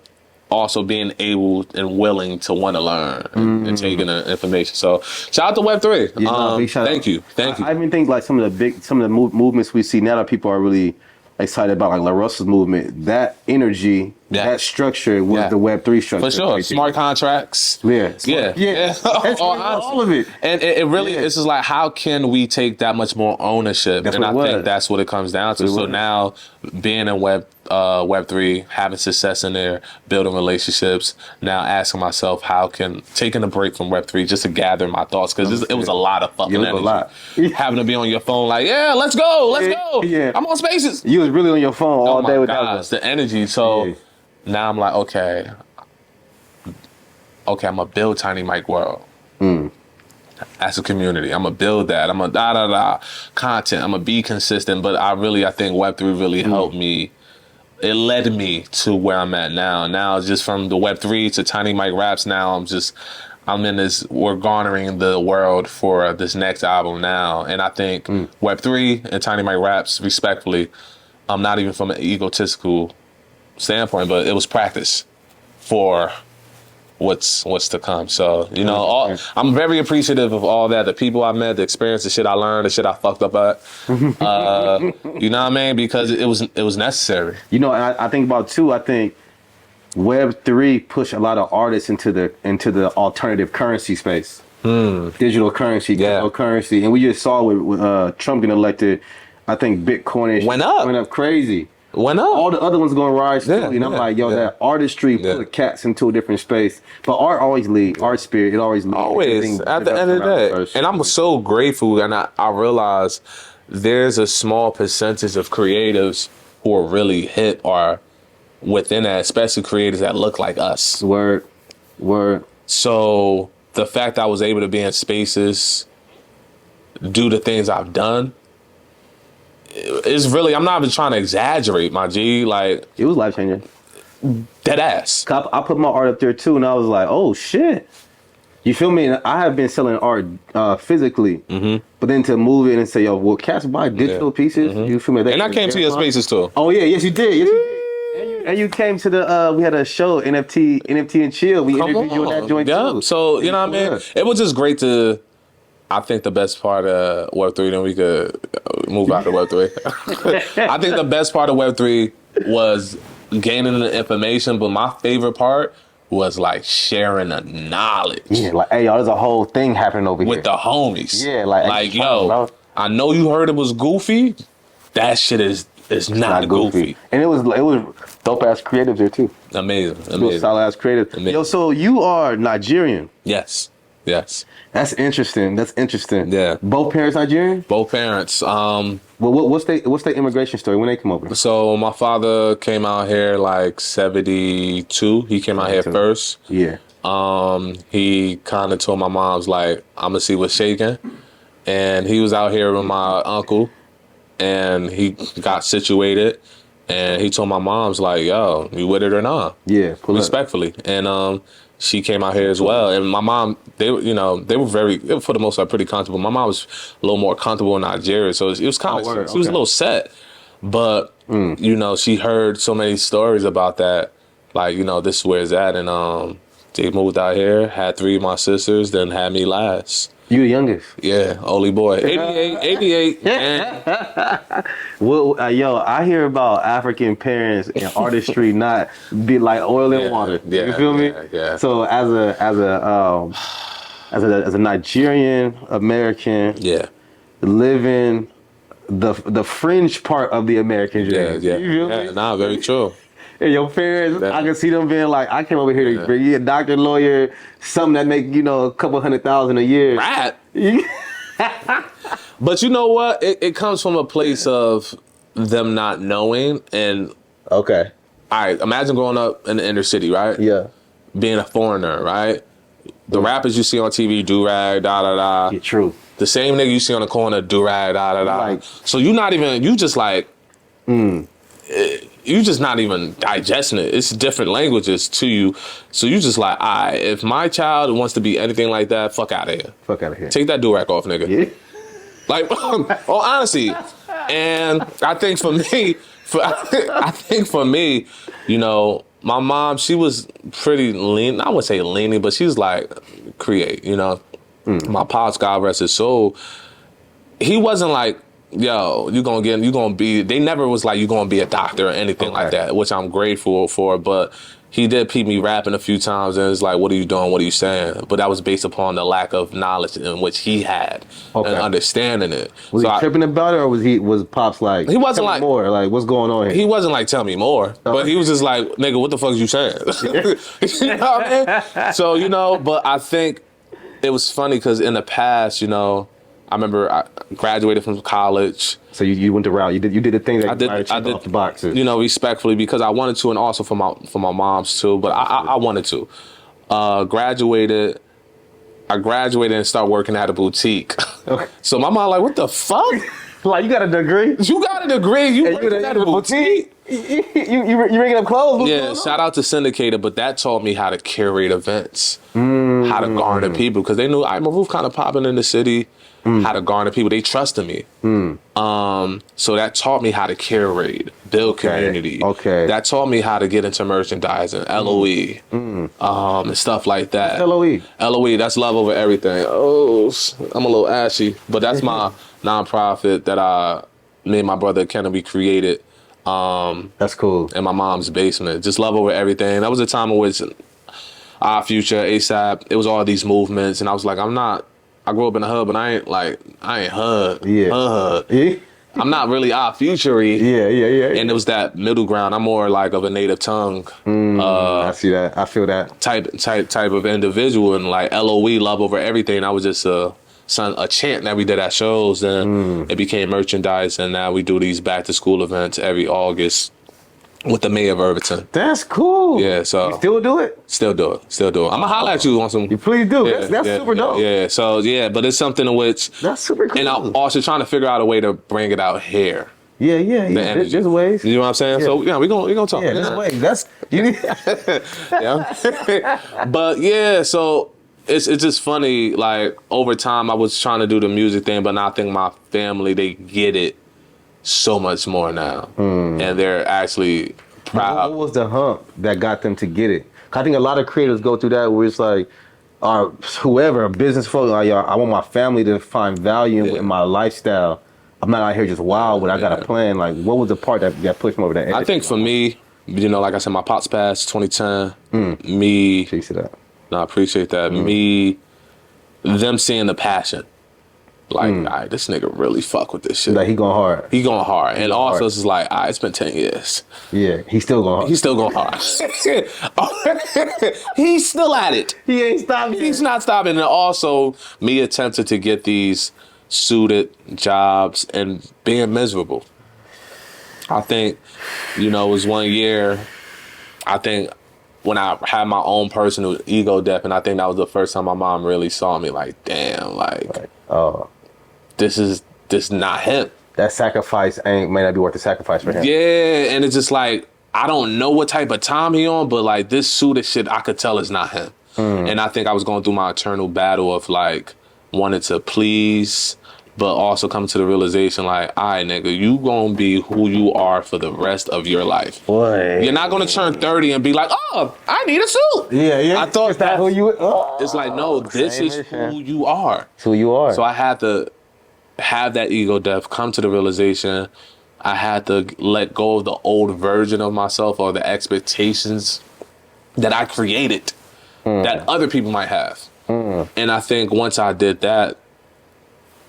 also being able and willing to want to learn and taking the information. So shout out to Web3. Big shout thank out. you. I even think like some of the movements we see now that people are really excited about, like La Russell's movement, that energy, that structure was the Web3 structure. For sure. Smart contracts. Yeah. All of it. And it really, it's just like, how can we take that much more ownership? And I think that's what it comes down to. So now being in Web3, having success in there, building relationships, now asking myself taking a break from Web3 just to gather my thoughts, because it was a lot of fucking energy. Having to be on your phone like, yeah, let's go. Yeah. I'm on Spaces. You was really on your phone all day with that. The energy. So now I'm like, okay, I'm gonna build Tiny Mike World. As a community, I'm gonna build that. I'm gonna content. I'm gonna be consistent. But I think Web3 really helped me. It led me to where I'm at now. Now, just from the Web3 to Tiny Mike Raps, now we're garnering the world for this next album now. And I think Web3 and Tiny Mike Raps, respectfully, not even from an egotistical standpoint, but it was practice for what's to come. So, you know, I'm very appreciative of all that, the people I met, the experience, the shit I learned, the shit I fucked up at. You know what I mean? Because it was necessary. You know, I think about too, I think Web3 pushed a lot of artists into the alternative currency space. Digital currency, cryptocurrency. And we just saw with Trump getting elected, I think Bitcoin went up crazy. All the other ones going to rise too. And I'm like, that artistry put cats into a different space. But art always leads. Art spirit, it always leads. Always, at the end of the day. And I'm so grateful, and I realize there's a small percentage of creatives who are really hit or within that, especially creators that look like us. Word. So the fact I was able to be in spaces, do the things I've done, it's really, I'm not even trying to exaggerate, my G. Like, it was life changing. Dead ass. I put my art up there too, and I was like, oh shit. You feel me? I have been selling art physically, but then to move it and say, yo, well, cats buy digital pieces. You feel me? And I came to your spaces too. Oh yeah, yes you did. And you came to the we had a show, NFT and Chill. We interviewed you on that joint too. So you know what I mean? It was just great to. I think the best part of Web3, then we could move out to Web3. I think the best part of Web3 was gaining the information, but my favorite part was like sharing the knowledge. Yeah, like, hey, yo, there's a whole thing happening over here. With the homies. Yeah, like yo, bro. I know you heard it was goofy. That shit is not goofy. And it was dope ass creatives there too. Amazing. Solid ass creative. Amazing. Yo, so you are Nigerian. Yes. That's interesting. Yeah. Both parents Nigerian? Both parents. What's the immigration story? When they come over? So my father came out here like 72. He came out here first. Yeah. He kind of told my mom's like, I'm gonna see what's shaking. And he was out here with my uncle, and he got situated. And he told my mom's like, yo, you with it or not? Yeah, respectfully. And she came out here as well. And my mom, they were very, for the most part, pretty comfortable. My mom was a little more comfortable in Nigeria, so it was kind of, she was a little set. But, she heard so many stories about that. Like, this is where it's at. And they moved out here, had 3 of my sisters, then had me last. You the youngest? Yeah, only boy. 88. Well, yo, I hear about African parents and artistry not be like oil and water. Yeah, you feel me? Yeah. So as a Nigerian American, living the fringe part of the American dream. Yeah. You feel me? Nah, very true. And your parents, I can see them being like, I came over here to be a doctor, lawyer, something that make, a couple $100,000 a year. Rap. But you know what? It comes from a place of them not knowing. And okay. All right, imagine growing up in the inner city, right? Yeah. Being a foreigner, right? The rappers you see on TV, do-rag, da-da-da. Yeah, true. The same nigga you see on the corner, do-rag, da-da-da. Like, so you just like... You just not even digesting it. It's different languages to you. So you just like, all right, if my child wants to be anything like that, fuck out of here. Fuck out of here. Take that do-rag off, nigga. Yeah. Like, honestly. And I think for me, my mom, she was pretty lean. I wouldn't say leaning, but she was like, create, My pops, God rest his soul, he wasn't like, yo, they never was like, you gonna be a doctor or anything like that, which I'm grateful for, but he did peep me rapping a few times and it's like, what are you doing? What are you saying? But that was based upon the lack of knowledge in which he had and understanding it. Was he tripping about it, or was Pops like, he wasn't like, more, like, what's going on here? He wasn't like, tell me more, but he was just like, nigga, what the fuck is you saying? You know what I mean? So, but I think it was funny because in the past, I remember I graduated from college. So you went the route. You did the thing that I did off the boxes. Respectfully, because I wanted to, and also for my moms too. But I wanted to. I graduated and started working at a boutique. Okay. So my mom like, what the fuck? Like, you got a degree? You got a degree? You working at a boutique? You rigging up clothes? Yeah, shout out to Syndicated, but that taught me how to curate events, how to garner people, because they knew Moruf kind of popping in the city. How to garner people. They trusted me. So that taught me how to curate, build community. Okay. That taught me how to get into merchandising, LOE, and stuff like that. LOE? LOE, that's love over everything. Oh, I'm a little ashy. But that's my nonprofit that me and my brother Kennedy created. That's cool. In my mom's basement. Just love over everything. That was a time in which Our Future, ASAP, it was all these movements. And I was like, I grew up in the hood, but I ain't hood. Yeah. Yeah. I'm not really Our Future-y. Yeah. And it was that middle ground. I'm more like of a native tongue. I see that. I feel that. Type of individual, and like LOE, love over everything. I was just a chant that we did at shows, and it became merchandise, and now we do these back to school events every August with the mayor of Irvington. That's cool. Yeah, so you still do it? Still do it. I'm gonna holler at you on some. You please do. Yeah, that's super dope. Yeah. So but it's something in which that's super cool. And I'm also trying to figure out a way to bring it out here. Yeah. There's ways. You know what I'm saying? Yeah. So we're gonna talk. Yeah, there's ways. That's you need. Yeah. But yeah, so it's just funny. Like over time, I was trying to do the music thing, but now I think my family, they get it so much more now, and they're actually proud. What was the hump that got them to get it? I think a lot of creators go through that where it's like, whoever, a business folk, like, I want my family to find value in my lifestyle. I'm not out here just wild, but I got a plan. Like, what was the part that pushed me over that edge? I think for me, You know, like I said, my pops passed 2010. Me, Appreciate that. no, I appreciate that. Me, them seeing the passion. Like, all right, this nigga really fuck with this shit. Like he going hard. He going hard. And also, hard. it's just like, all right, it's been 10 years. Yeah, he's still going hard. He's still going hard. He's still at it. He ain't stopping. He's not stopping. And also, me attempted to get these suited jobs and being miserable. I think, you know, it was 1 year, I think, when I had my own personal ego death, and I think that was the first time my mom really saw me like, damn, like, oh, this is not him. that sacrifice may not be worth the sacrifice for him. Yeah, and it's just like, I don't know what type of time he on, but like this suited shit, I could tell is not him. And I think I was going through my eternal battle of like wanting to please, but also coming to the realization like, all right, nigga, you gonna be who you are for the rest of your life. Boy, You're not gonna turn 30 and be like, oh, I need a suit. Yeah. I thought is that who you? Oh, it's like, no, this same is mission. who you are. It's who you are. So I had to have that ego death, come to the realization. I had to let go of the old version of myself or the expectations that I created that other people might have. And I think once I did that,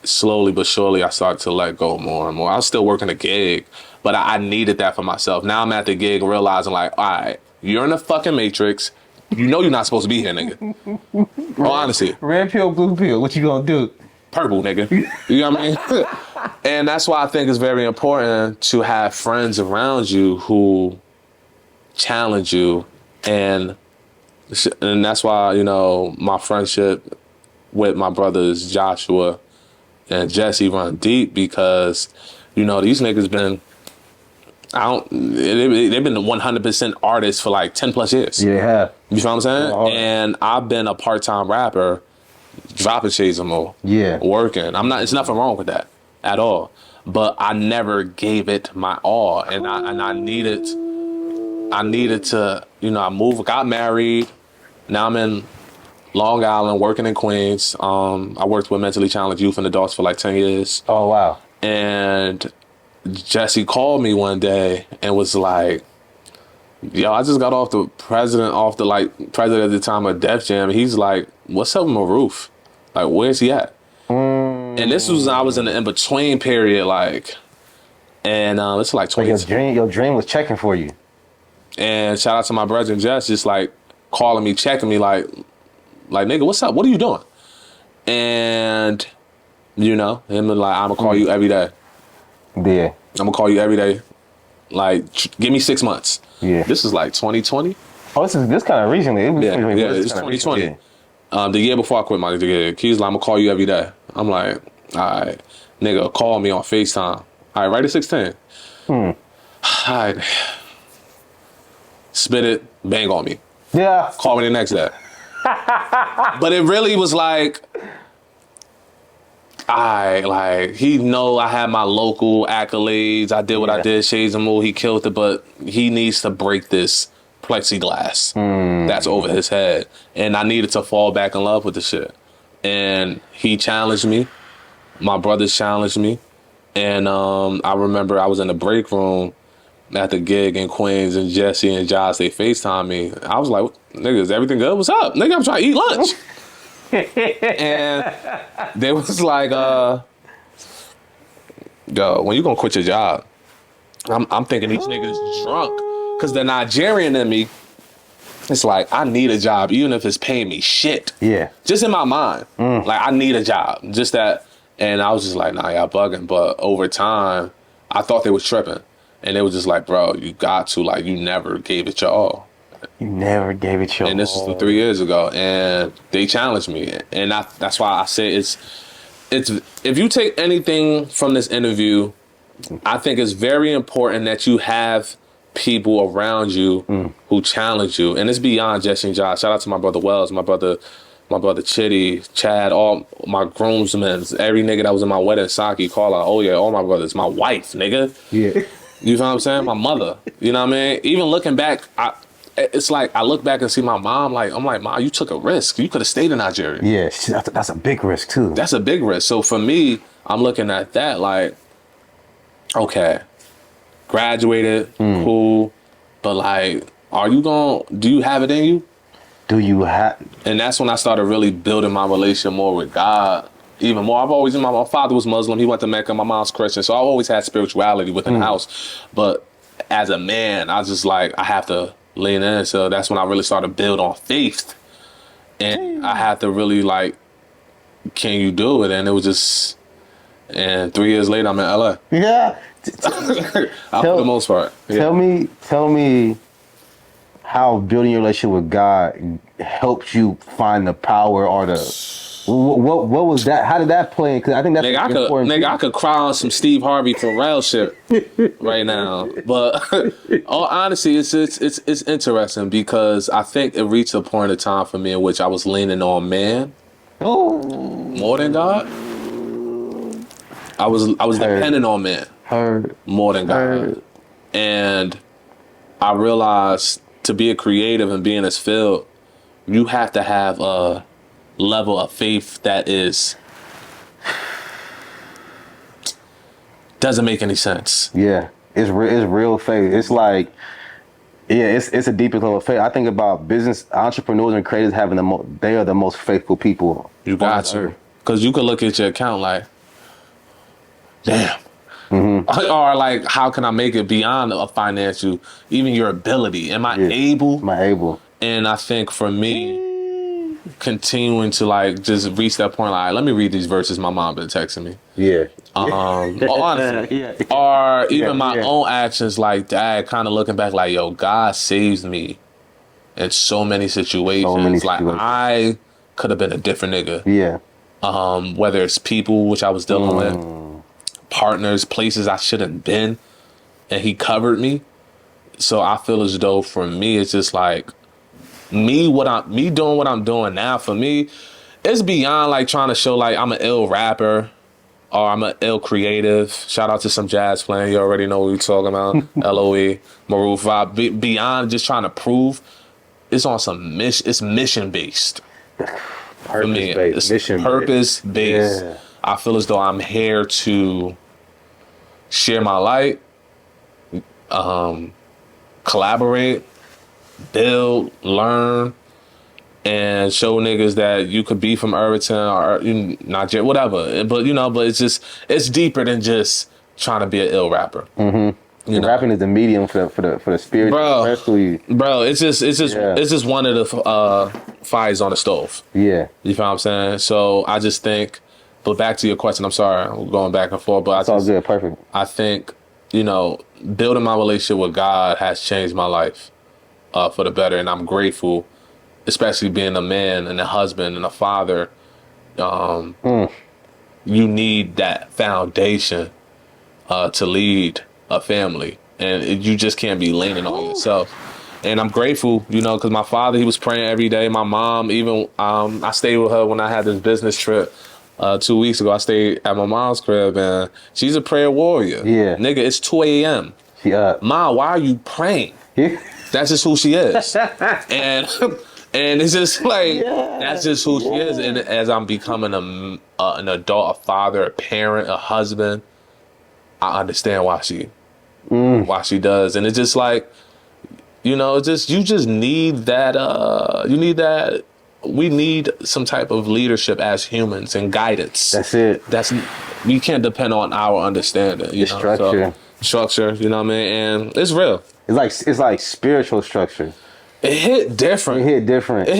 slowly but surely I started to let go more and more. I was still working a gig, but I needed that for myself. Now I'm at the gig realizing like, all right, you're in the fucking matrix. You know you're not supposed to be here, nigga. Oh, honestly. Red pill, blue pill. What you gonna do? Purple, nigga. You know what I mean? And that's why I think it's very important to have friends around you who challenge you. And that's why, you know, my friendship with my brothers Joshua and Jesse run deep because, you know, these niggas been, they've been 100% artists for like 10 plus years. Yeah, they have. You feel what I'm saying? Oh. And I've been a part-time rapper, dropping shades of more. Yeah. Working. It's nothing wrong with that at all. But I never gave it my all. And I needed to, you know, I got married. Now I'm in Long Island, working in Queens. I worked with mentally challenged youth and adults for like 10 years. Oh, wow. And Jesse called me one day and was like, yo, I just got off the president at the time of Def Jam. He's like, what's up with Moruf? Like, where's he at? And this was, I was in the in-between period, like, and it's like 20. Your dream was checking for you. And shout out to my brother Jess, just like calling me, checking me, like, nigga, what's up? What are you doing? And, you know, him and like, I'm gonna call you every day. Yeah. I'm gonna call you every day. Like, give me 6 months. Yeah. This is like 2020. Oh, this kind of recently. It's 2020. Yeah. The year before I quit my gig, he's like, I'm gonna call you every day. I'm like, all right, nigga, call me on FaceTime. All right, right at 16. All right. Spit it, bang on me. Yeah. Call me the next day. But it really was like, he know I had my local accolades. I did what I did, Shades and Mood. He killed it, but he needs to break this plexiglass that's over his head. And I needed to fall back in love with the shit. And he challenged me. My brothers challenged me. And I remember I was in the break room at the gig in Queens, and Jesse and Josh, they FaceTime me. I was like, nigga, is everything good? What's up? Nigga, I'm trying to eat lunch. And they was like, yo, when you gonna quit your job? I'm thinking these niggas drunk. Cause the Nigerian in me, it's like, I need a job, even if it's paying me shit. Yeah. Just in my mind. Like, I need a job. Just that. And I was just like, nah, y'all bugging. But over time, I thought they was tripping. And they was just like, bro, you got to, like, you never gave it your all. You never gave it your all. And this was 3 years ago. And they challenged me. And that's why I say it's if you take anything from this interview, I think it's very important that you have people around you who challenge you. And it's beyond Jesse and Josh. Shout out to my brother Wells, my brother Chitty, Chad, all my groomsmen, every nigga that was in my wedding, Saki, call out, oh yeah, all my brothers, my wife, nigga. Yeah. You know what I'm saying? My mother. You know what I mean? Even looking back, it's like I look back and see my mom, like, I'm like, Mom, you took a risk. You could have stayed in Nigeria. Yeah, that's a big risk too. That's a big risk. So for me, I'm looking at that like, okay, graduated, cool. But like, do you have it in you? Do you have? And that's when I started really building my relationship more with God. Even more. My father was Muslim. He went to Mecca. My mom's Christian. So I always had spirituality within the house. But as a man, I was just like, I have to lean in. So that's when I really started to build on faith. And I had to really like, can you do it? And it was just, and 3 years later, I'm in LA. Yeah. For the most part. Yeah. Tell me how building your relationship with God helped you find the power or the what was that? How did that play? Because I think that's important. I could cry on some Steve Harvey Pharrell shit right now. But all honesty, it's interesting because I think it reached a point of time for me in which I was leaning on man more than God. I was dependent on man more than God. And I realized to be a creative and be in this field, you have to have a level of faith that doesn't make any sense. Yeah, it's real faith. It's like, yeah, it's a deeper level of faith. I think about business entrepreneurs and creators having they are the most faithful people. You got to, because you could look at your account like, damn. Or like, how can I make it beyond a financial, even your ability? Am I able? Am I able? And I think for me, continuing to like just reach that point, like, let me read these verses my mom been texting me. Yeah. Honestly. Yeah. Or even my own actions, like dad, kind of looking back, like, yo, God saves me in so many situations. Like I could have been a different nigga. Yeah. Whether it's people which I was dealing with, partners, places I shouldn't been, and he covered me. So I feel as though for me, it's just like me doing what I'm doing now. For me, it's beyond like trying to show like I'm an ill rapper or I'm an ill creative. Shout out to some jazz playing. You already know what we're talking about. LOE, Moruf vibe. Beyond just trying to prove, it's on some mission. It's mission based. For me, it's purpose based. Yeah. I feel as though I'm here to share my light, collaborate, build, learn, and show niggas that you could be from Irvington or not yet, whatever. But but it's deeper than just trying to be an ill rapper. Rapping is the medium for the spirit, especially. Bro, it's just one of the fires on the stove. Yeah, you feel what I'm saying? So I just think. But back to your question, I'm sorry, I'm going back and forth. But it's all good, perfect. I think, building my relationship with God has changed my life for the better. And I'm grateful, especially being a man and a husband and a father. You need that foundation to lead a family. And you just can't be leaning on yourself. And I'm grateful, because my father, he was praying every day. My mom, even I stayed with her when I had this business trip. 2 weeks ago, I stayed at my mom's crib, and she's a prayer warrior. Yeah. Nigga, it's 2 a.m. She up. Ma, why are you praying? That's just who she is. and it's just like, that's just who she is. And as I'm becoming an adult, a father, a parent, a husband, I understand why she does. And it's just like, you just need that, we need some type of leadership as humans and guidance. That's it. We can't depend on our understanding. Structure. Structure, you know what I mean? And it's real. It's like spiritual structure. It hit different. It hit different.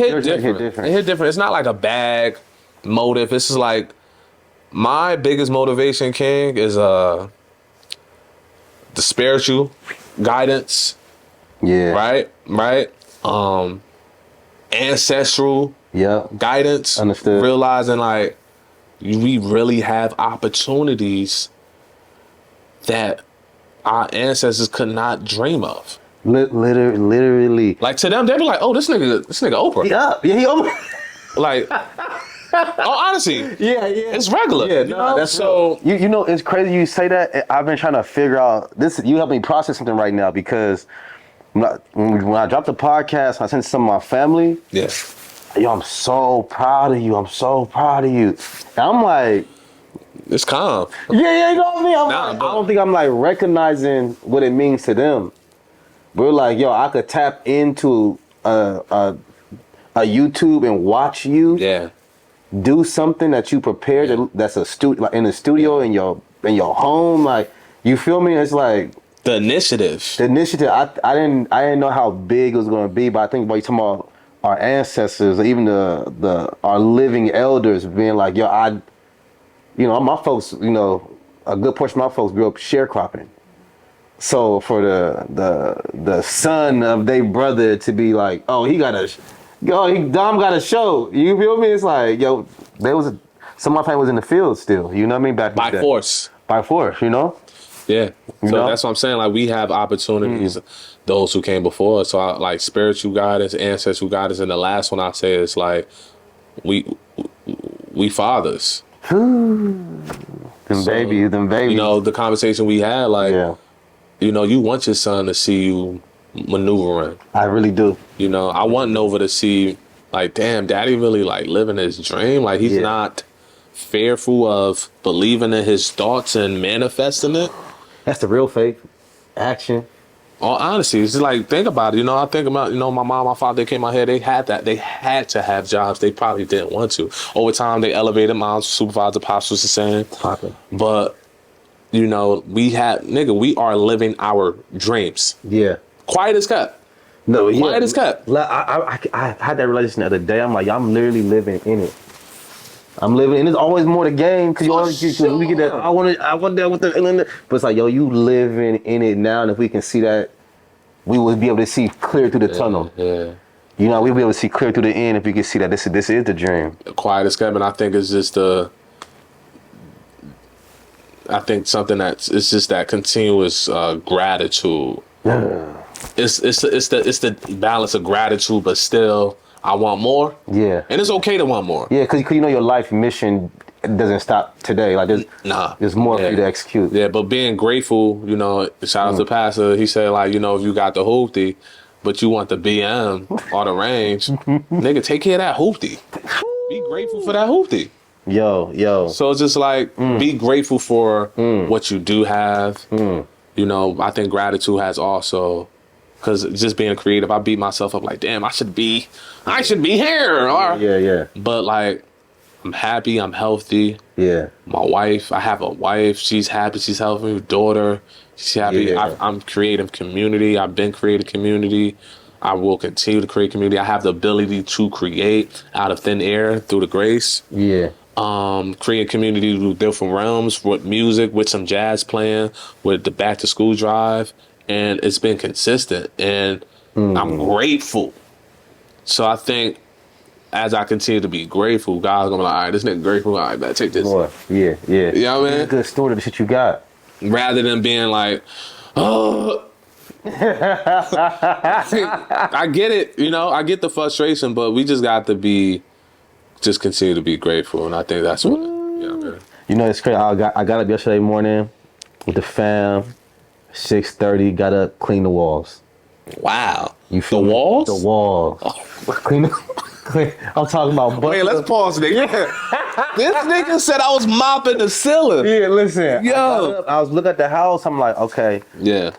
It's not like a bag motive. It's just like my biggest motivation, King, is the spiritual guidance. Yeah. Right? Ancestral guidance. Understood. Realizing like we really have opportunities that our ancestors could not dream of. Literally. Like to them, they'd be like, "Oh, this nigga Oprah." Yeah, he Oprah. Like, honestly, it's regular. Yeah, that's so. It's crazy you say that. I've been trying to figure out this. You help me process something right now because. When I dropped the podcast, I sent some of my family. Yeah. Yo, I'm so proud of you. And I'm like, it's calm. Yeah, you know what I mean? I don't think I'm like recognizing what it means to them. We're like, yo, I could tap into a YouTube and watch you do something that you prepared. That's a like in the studio in your home. Like, you feel me? It's like the initiative. I didn't know how big it was going to be, but I think about you talking about our ancestors, or even our living elders being like, yo, my folks, a good portion of my folks grew up sharecropping. So for the son of their brother to be like, oh, Dom got a show. You feel me? It's like, yo, some of my family was in the field still. You know what I mean? Back by force. By force, Yeah. So that's what I'm saying. Like, we have opportunities, those who came before us. So like spiritual guidance, ancestral guidance, and the last one I say is like we fathers. Them babies. The conversation we had, like, you want your son to see you maneuvering. I really do. I want Nova to see, like, damn, daddy really like living his dream. Like, he's not fearful of believing in his thoughts and manifesting it. That's the real faith. Action. All honesty, it's just like, think about it. I think about, my mom, my father, they came out here, they had that. They had to have jobs. They probably didn't want to. Over time, they elevated. My supervisor, Pops was the same. But, we are living our dreams. Yeah. Quiet as kept. No, quiet as kept. I had that realization the other day. I'm like, I'm literally living in it. I'm living, and there's always more to gain because we get that. I want that with the, but it's like, yo, you living in it now, and if we can see that, we will be able to see clear through the tunnel. Yeah. We'll be able to see clear through the end if we can see that this is the dream. Quiet as kept, and I think it's just something it's just that continuous gratitude. Yeah. It's the balance of gratitude, but still, I want more. Yeah. And it's okay to want more. Yeah, because your life mission doesn't stop today. Like, there's more for you to execute. Yeah, but being grateful, shout out to Pastor, he said, like, if you got the hoopty, but you want the BM or the range, nigga, take care of that hoopty. Be grateful for that hoopty. Yo. So it's just like, be grateful for what you do have. I think gratitude has also, because just being creative, I beat myself up like, damn, I should be here. Or, but like, I'm happy, I'm healthy. Yeah. My wife, I have a wife. She's happy, she's healthy. Daughter, she's happy. Yeah. I'm creating community. I've been creating community. I will continue to create community. I have the ability to create out of thin air through the grace. Yeah. Creating community through different realms, with music, with some jazz playing, with the back to school drive. And it's been consistent, and I'm grateful. So I think as I continue to be grateful, God's gonna be like, all right, this nigga grateful, all right, better take this. Boy, yeah. You know what I mean? Good story of the shit you got. Rather than being like, oh. I get it, I get the frustration, but we just got to just continue to be grateful, and I think that's what, man. It's crazy. I got up yesterday morning with the fam. 6:30, gotta clean the walls. Wow. You feel the me? walls? The walls. Oh. Clean. I'm talking about butter. Wait, let's pause, nigga. This nigga said I was mopping the ceiling. Yeah, listen. Yo. I was looking at the house, I'm like, okay. Yeah.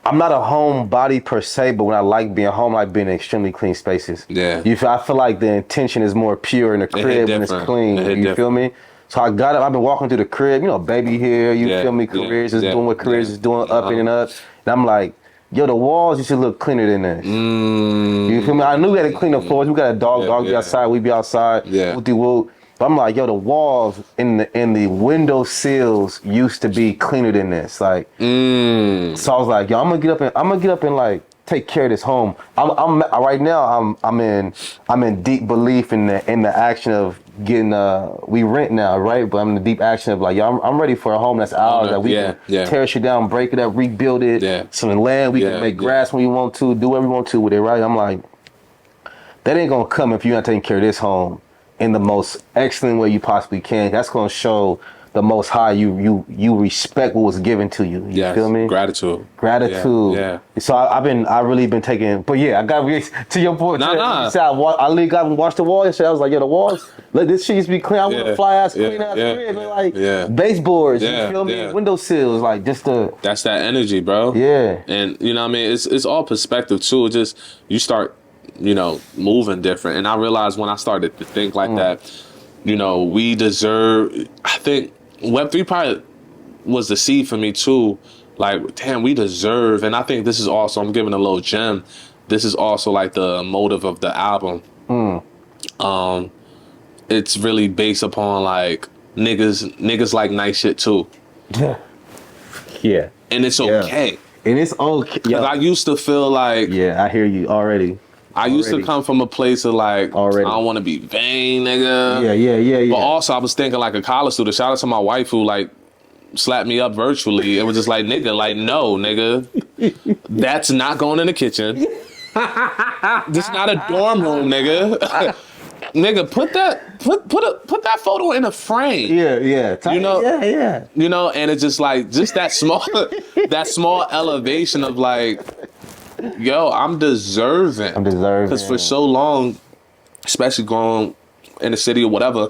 I'm not a homebody per se, but when I like being home, I like being in extremely clean spaces. Yeah. I feel like the intention is more pure in the crib when it's clean. You feel me? So I got up, I've been walking through the crib, baby here, feel me, careers is doing what careers is doing, up and up. And I'm like, yo, the walls, you should look cleaner than this. You feel me? I knew we had to clean the floors. We got a dog be outside, we be outside, whoop-de-whoop. But I'm like, yo, the walls in the window sills used to be cleaner than this. Like, so I was like, yo, I'm gonna get up and like take care of this home. I'm right now. I'm in deep belief in the action of getting. We rent now, right? But I'm in the deep action of like, yo, I'm ready for a home that's ours, that we can tear shit down, break it up, rebuild it. Yeah. Some land we can make grass when we want to, do whatever we want to with it, right? I'm like, that ain't gonna come if you're not taking care of this home in the most excellent way you possibly can. That's gonna show the Most High, you respect what was given to you. You feel me? Gratitude. Yeah. So I really been taking, but yeah, I got to your point. Nah. You said I literally got and watched the wall yesterday. I was like, yo, the walls, let this shit used to be clean. I want a fly ass, clean ass crib, and like baseboards. You feel me? Windowsills, like just the. That's that energy, bro. Yeah. And you know what I mean? It's all perspective too. It just you start, moving different. And I realized when I started to think like that, we deserve. I think Web3 probably was the seed for me too. Like, damn, we deserve. And I think this is also, I'm giving a little gem. This is also like the motive of the album. It's really based upon like niggas like nice shit too. Yeah. And it's okay. And it's okay. Because I used to feel like. Yeah, I hear you already. I used to come from a place of like, I don't want to be vain, nigga. Yeah. But also, I was thinking like a college student. Shout out to my wife who like slapped me up virtually. It was just like, nigga, like, no, nigga. That's not going in the kitchen. This is not a dorm room, nigga. Nigga, put that photo in a frame. Yeah. Yeah. And it's just like that small elevation of like, yo, I'm deserving. Because for so long, especially growing in the city or whatever,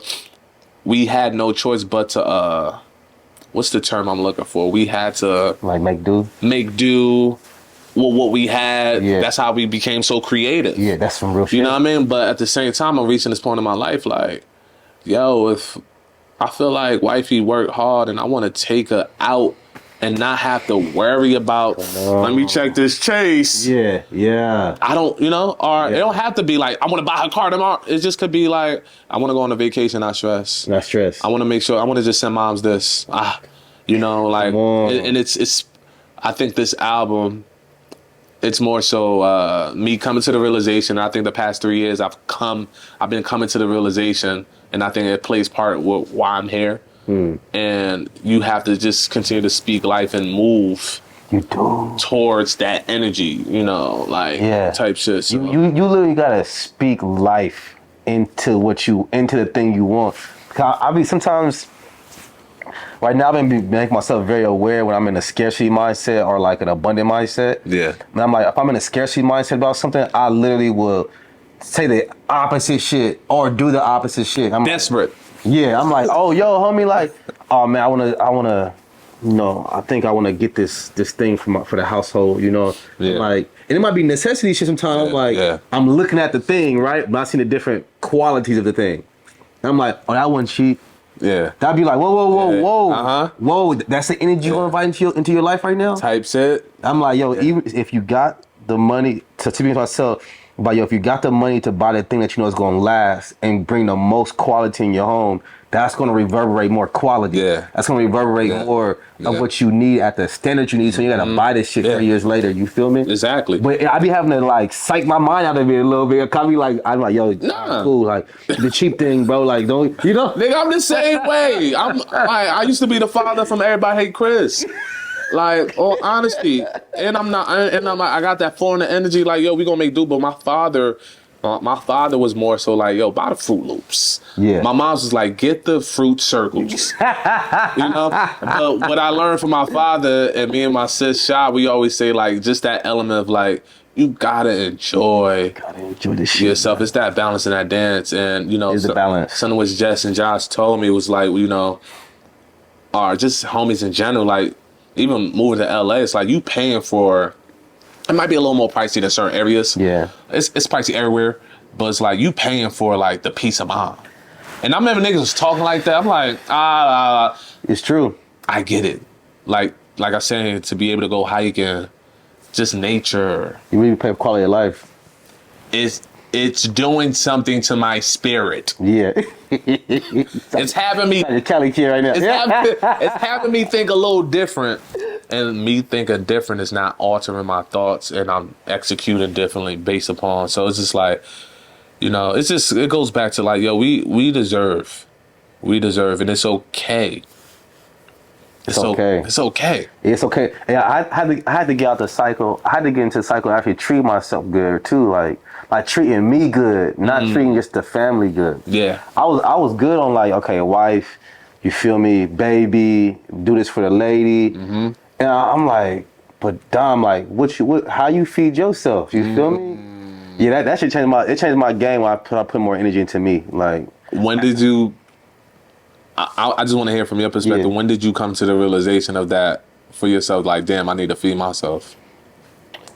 we had no choice but to what's the term I'm looking for? We had to like make do with what we had. Yeah. That's how we became so creative. Yeah, that's some real shit. You know what I mean? But at the same time, I'm reaching this point in my life like, yo, if I feel like wifey worked hard and I want to take her out and not have to worry about, let me check this chase. Yeah. I don't, or it don't have to be like, I want to buy her car tomorrow. It just could be like, I want to go on a vacation, not stress. I want to make sure, I want to just send moms this. And it's, I think this album, it's more so me coming to the realization. I think the past 3 years I've been coming to the realization, and I think it plays part with why I'm here. And you have to just continue to speak life and move towards that energy, type shit. So. You literally gotta speak life into the thing you want. I mean, sometimes. Right now, I've been making myself very aware when I'm in a scarcity mindset or like an abundant mindset. Yeah. And I'm like, if I'm in a scarcity mindset about something, I literally will say the opposite shit or do the opposite shit. I'm desperate. Yeah, I'm like, oh, yo, homie, like, oh man, I wanna, I think I wanna get this thing for the household, Yeah. Like, and it might be necessity shit sometimes. I'm like, I'm looking at the thing, right? But I see the different qualities of the thing. And I'm like, oh, that one cheap. Yeah. That'd be like, whoa. Uh-huh. Whoa, that's the energy you want to invite into your life right now? Type shit. I'm like, yo, even if you got the money, to be myself, but yo, if you got the money to buy that thing that you know is going to last and bring the most quality in your home, that's going to reverberate more quality. Yeah. That's going to reverberate more of what you need at the standard you need. So you got to buy this shit 3 years later. You feel me? Exactly. But I be having to like psych my mind out of it a little bit. I'm like, yo, cool. Like the cheap thing, bro. Like, don't, Nigga, I'm the same way. I used to be the father from Everybody Hate Chris. Like, all honesty. And I'm like, I got that foreign energy. Like, yo, we gonna make do. But my father was more so like, yo, buy the Fruit Loops. Yeah. My mom's was like, get the fruit circles. But what I learned from my father and me and my sis Sha, we always say like, just that element of like, you gotta enjoy this shit, yourself. Man. It's that balance in that dance. And it's the balance. Something which Jess and Josh told me was like, or just homies in general, like even moving to LA, it's like you paying for. It might be a little more pricey than certain areas. Yeah. It's pricey everywhere, but it's like you paying for like the peace of mind. And I remember niggas was talking like that. I'm like, it's true. I get it. Like I said, to be able to go hiking, just nature. You really pay for quality of life. It's doing something to my spirit. Yeah. It's having me. Cali kid right now. It's having me think a little different. And me thinking different is not altering my thoughts, and I'm executing differently based upon. So it's just like, it goes back to like, yo, we deserve, and it's okay. It's okay. It's okay. It's okay. Yeah, I had to get out the cycle. I had to get into the cycle and actually treat myself good too, like treating me good, not treating just the family good. Yeah. I was good on like, okay, wife, You feel me? Baby, do this for the lady. And I'm like, but Dom, like, how you feed yourself? You feel me? Yeah, that should change my game when I put more energy into me. Like, when did you? I just want to hear from your perspective. Yeah. When did you come to the realization of that for yourself? Like, damn, I need to feed myself.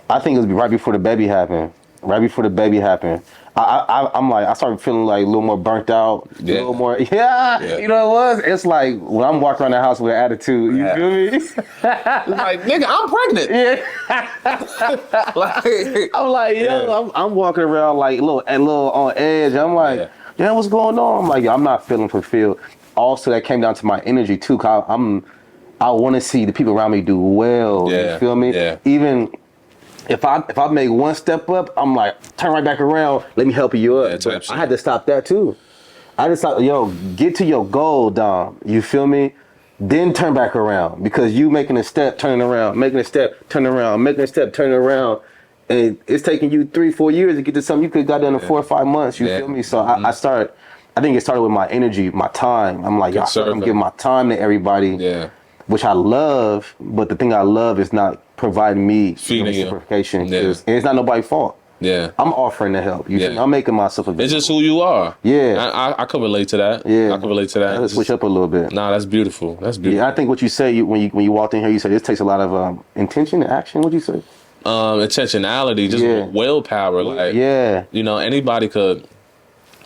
I think it was right before the baby happened. Right before the baby happened. I'm like, I started feeling like a little more burnt out. Yeah. A little more, yeah. You know what it was? It's like when I'm walking around the house with an attitude, you feel me? Like, nigga, I'm pregnant. Yeah. Like, I'm like, yo, I'm walking around like a little on edge. I'm like, yeah, what's going on? I'm like, I'm not feeling fulfilled. Also, that came down to my energy too. Cause I want to see the people around me do well. Yeah. You feel me? Yeah. Even if I make one step up, I'm like, turn right back around. Let me help you up. Yeah, I had to stop that too. I just thought, yo, get to your goal, Dom. You feel me? Then turn back around, because you making a step, turning around, making a step, turning around, making a step, turning around, and it's taking you 3-4 years to get to something you could have got done in 4 or 5 months. You feel me? So I think it started with my energy, my time. I'm like, yo, I'm giving my time to everybody, which I love, but the thing I love is not providing me reciprocation. And it's not nobody's fault. Yeah, I'm offering to help. You feel me? I'm making myself available. It's just who you are. Yeah, I can relate to that. Yeah, I can relate to that. Let's switch up a little bit. Nah, that's beautiful. That's beautiful. Yeah, I think what you say when you walked in here, you said it takes a lot of intention and action. What'd you say? Intentionality, just willpower. Like, you know, anybody could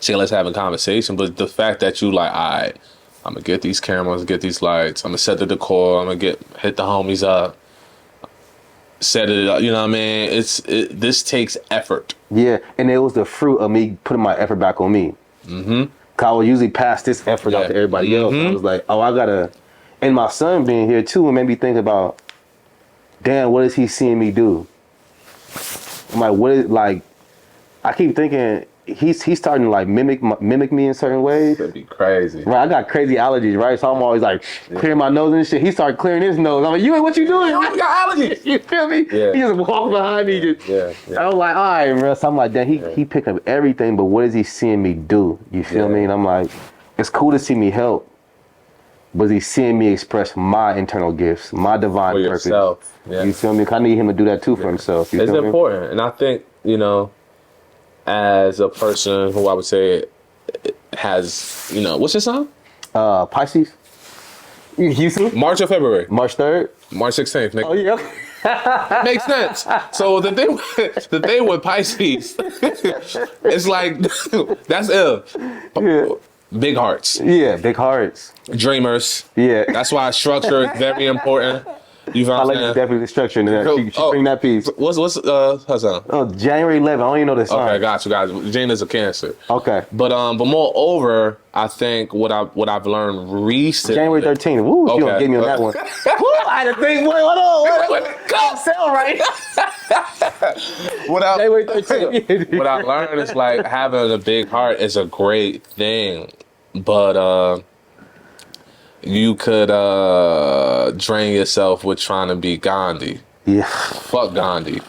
say, let's have a conversation, but the fact that you like, all right, I'm gonna get these cameras, get these lights, I'm gonna set the decor, I'm gonna hit the homies up, set it up, you know what I mean? This takes effort. Yeah, and it was the fruit of me putting my effort back on me. Cause I would usually pass this effort out to everybody else. I was like, oh, I gotta, and my son being here too, it made me think about, damn, what is he seeing me do? I'm like, I keep thinking, he's starting to like mimic me in certain ways. That'd be crazy. Right, I got crazy allergies, right? So I'm always like clearing my nose and shit. He started clearing his nose. I'm like, what you doing? You got allergies. You feel me? Yeah. He just walked behind me. I was like, all right, bro. So I'm like, damn, he picked up everything, but what is he seeing me do? You feel me? And I'm like, it's cool to see me help, but he's seeing me express my internal gifts, my divine purpose. Yourself. Yeah. You feel me? I need him to do that too for himself. You it's feel important, me? and I think, you know, as a person who I would say has, you know, what's your sign? Pisces. Houston? March or February? March 3rd? March 16th. Nigga. Oh, yeah. Makes sense. So the thing with Pisces, it's like, that's ill. Yeah. Big hearts. Yeah, big hearts. Dreamers. Yeah. That's why structure is very important. You I like definitely the structure. She bring that piece. What's her sign? Oh, January 11th. I don't even know this sign. Okay, got you, guys. Jane is a Cancer. Okay. But moreover, I think what I've learned recently. January 13th. Woo, Okay. you don't get me on that one. Woo, I had to think. Wait, hold on. Wait. Go sell right. January 13th. What I learned is like having a big heart is a great thing, but you could drain yourself with trying to be Gandhi. Yeah. Fuck Gandhi.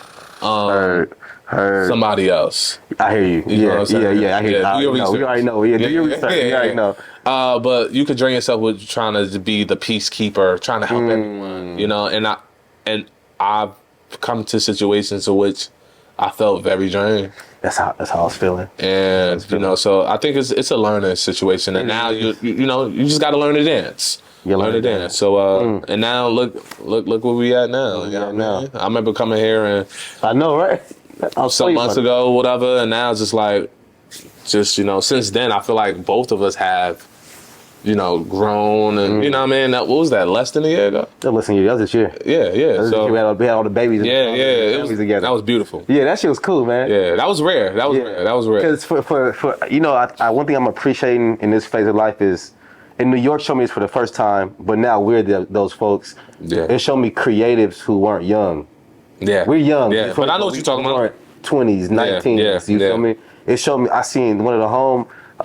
Heard. Somebody else. I hear you. You know what I'm saying? Yeah. I hear you. We already know. Yeah, do your research. You already know. But you could drain yourself with trying to be the peacekeeper, trying to help everyone. You know, and I've come to situations in which I felt very drained. That's how I was feeling. And you know, so I think it's a learning situation, and now you just got to learn to dance. You learn to dance. So and now look where we at now. You know what I mean? I remember coming here and I know, right? Some months ago, whatever, and now it's just like, you know, since then I feel like both of us have, you know, grown and you know what I mean. What was that? Less than a year ago. Less than a year. That was this year. Yeah. So we had all the babies. It was together. That was beautiful. Yeah, that shit was cool, man. Yeah, that was rare. That was rare. Because for you know, I one thing I'm appreciating in this phase of life is, in New York showed me this for the first time, but now we're those folks. Yeah. It showed me creatives who weren't young. Yeah. We're young. Yeah, but I know what you're talking about. 20s, 19s, you feel me? It showed me, I seen one of the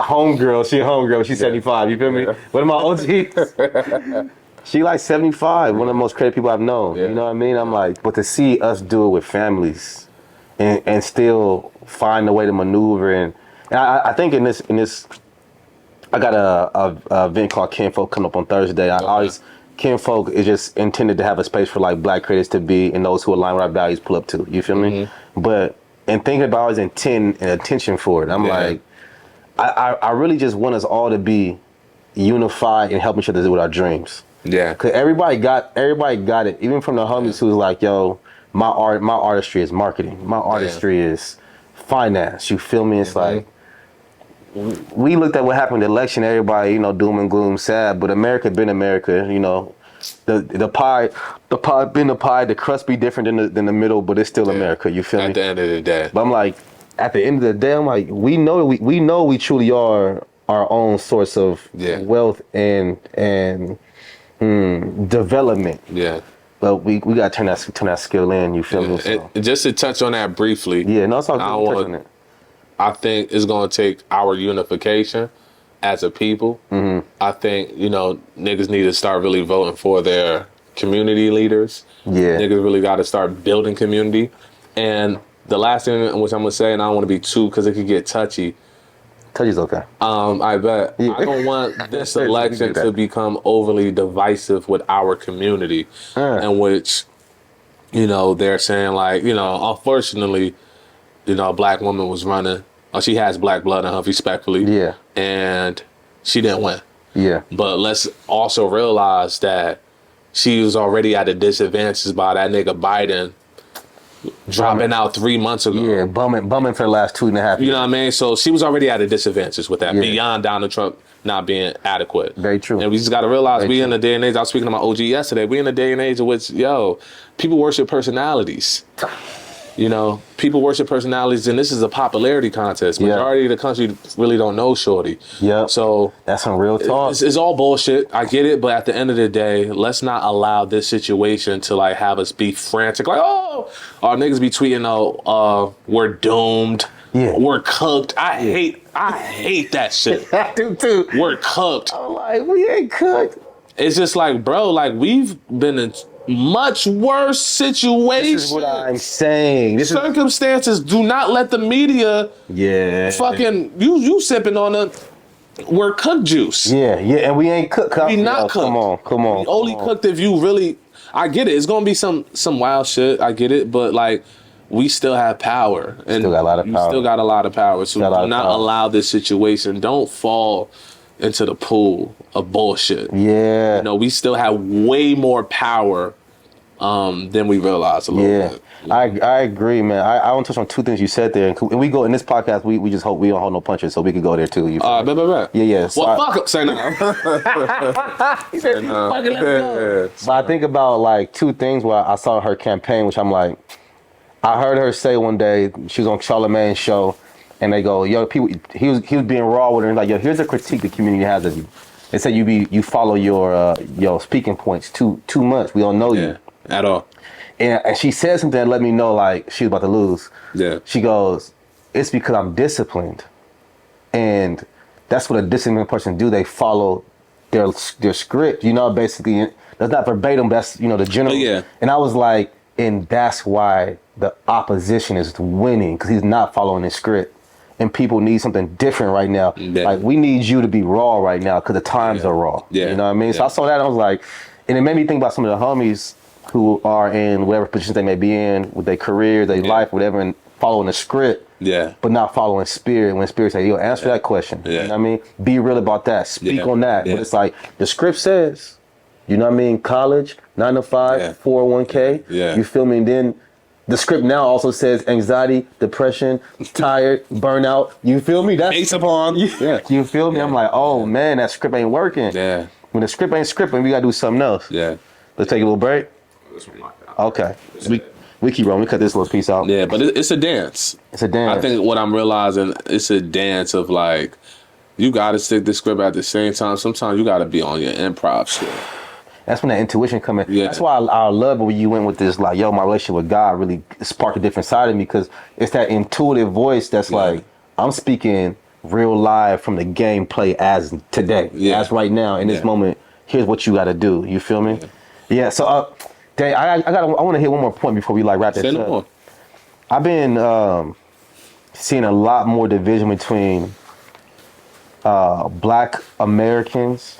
homegirls, she's 75, you feel me? One of my OGs, she like 75, one of the most creative people I've known, you know what I mean? I'm like, but to see us do it with families and still find a way to maneuver, and I think in this I got a event called Kinfolk coming up on Thursday. I always Kinfolk is just intended to have a space for like black creators to be and those who align with our values pull up to. You feel me? But in thinking about always intent and attention for it, I'm like, I really just want us all to be unified and help each other with our dreams. Yeah. Cause everybody got it. Even from the homies who's like, yo, my artistry is marketing. My artistry is finance. You feel me? It's like we looked at what happened in the election, everybody, you know, doom and gloom, sad, but America been America, you know. The pie been the pie, the crust be different than the middle, but it's still America, you feel me? At the end of the day. But I'm like, at the end of the day, I'm like, we know we truly are our own source of wealth and development. Yeah. But we gotta turn that skill in, you feel me? So. Just to touch on that briefly. Yeah, no, it's all good. Touch on it. I think it's going to take our unification as a people. I think, you know, niggas need to start really voting for their community leaders. Yeah. Niggas really got to start building community. And the last thing which I'm going to say, and I don't want to be too, because it could get touchy. Touchy's okay. I bet. Yeah. I don't want this election to become overly divisive with our community. In which, you know, they're saying like, you know, unfortunately, you know, a black woman was running. Or she has black blood in her, respectfully. Yeah. And she didn't win. Yeah. But let's also realize that she was already at a disadvantage by that nigga Biden dropping out 3 months ago. Yeah, bumming for the last 2.5 years. You know what I mean? So she was already at a disadvantage with that, beyond Donald Trump not being adequate. Very true. And we just got to realize in a day and age, I was speaking to my OG yesterday, we in a day and age in which, people worship personalities. You know, people worship personalities, and this is a popularity contest. Majority of the country really don't know Shorty. Yeah. So that's some real talk. It's all bullshit. I get it, but at the end of the day, let's not allow this situation to like have us be frantic. Like, our niggas be tweeting, we're doomed. Yeah. We're cooked. I hate that shit. I do too. We're cooked. I'm like, we ain't cooked. It's just like, bro, like we've been in much worse situations. This is what I'm saying. Circumstances do not let the media fucking you sipping on we're cooked juice. Yeah, and we ain't cooked. We not cooked. Come on. We only cooked if you really I get it. It's gonna be some wild shit. I get it, but like we still have power. And still got a lot of power. You still got a lot of power. So do not allow this situation. Don't fall into the pool of bullshit. Yeah. You know, we still have way more power than we realize a little bit. I agree, man. I want to touch on two things you said there. And we go in this podcast, we just hope we don't hold no punches, so we could go there too. You bet. Yeah. So well, fuck up. Say no. He said, fuck it, let's go. But I think about like two things where I saw her campaign, which I'm like, I heard her say one day, she was on Charlamagne's show, and they go, yo, people, he was being raw with her, and like, yo, here's a critique the community has of you. They say you follow your speaking points too much. We don't know you at all. And she said something that let me know like she was about to lose. Yeah. She goes, it's because I'm disciplined, and that's what a disciplined person do. They follow their script. You know, basically that's not verbatim. But that's the general. Yeah. And I was like, and that's why the opposition is winning, because he's not following his script. And people need something different right now. Yeah. Like, we need you to be raw right now because the times are raw. Yeah. You know what I mean? Yeah. So I saw that and I was like, and it made me think about some of the homies who are in whatever positions they may be in with their career, their life, whatever, and following the script, but not following spirit. When spirit say, yo, answer that question. Yeah. You know what I mean? Be real about that. Speak on that. But it's like, the script says, you know what I mean? College, 9 to 5, 401k. Yeah. You feel me? And then the script now also says anxiety, depression, tired, burnout. You feel me? That's based upon. You feel me? I'm like, oh man, that script ain't working. Yeah. When the script ain't scripting, we gotta do something else. Yeah. Let's take a little break. Okay. We keep rolling. We cut this little piece out. Yeah, but it's a dance. It's a dance. I think what I'm realizing, it's a dance of like, you gotta stick the script at the same time. Sometimes you gotta be on your improv shit. That's when that intuition come in. Yeah. That's why I love it when you went with this, like, yo, my relationship with God really sparked a different side of me, because it's that intuitive voice that's like, I'm speaking real live from the gameplay as today, as right now, in this moment. Here's what you got to do. You feel me? Yeah. So, Dave, I want to hit one more point before we like wrap this up. I've been seeing a lot more division between Black Americans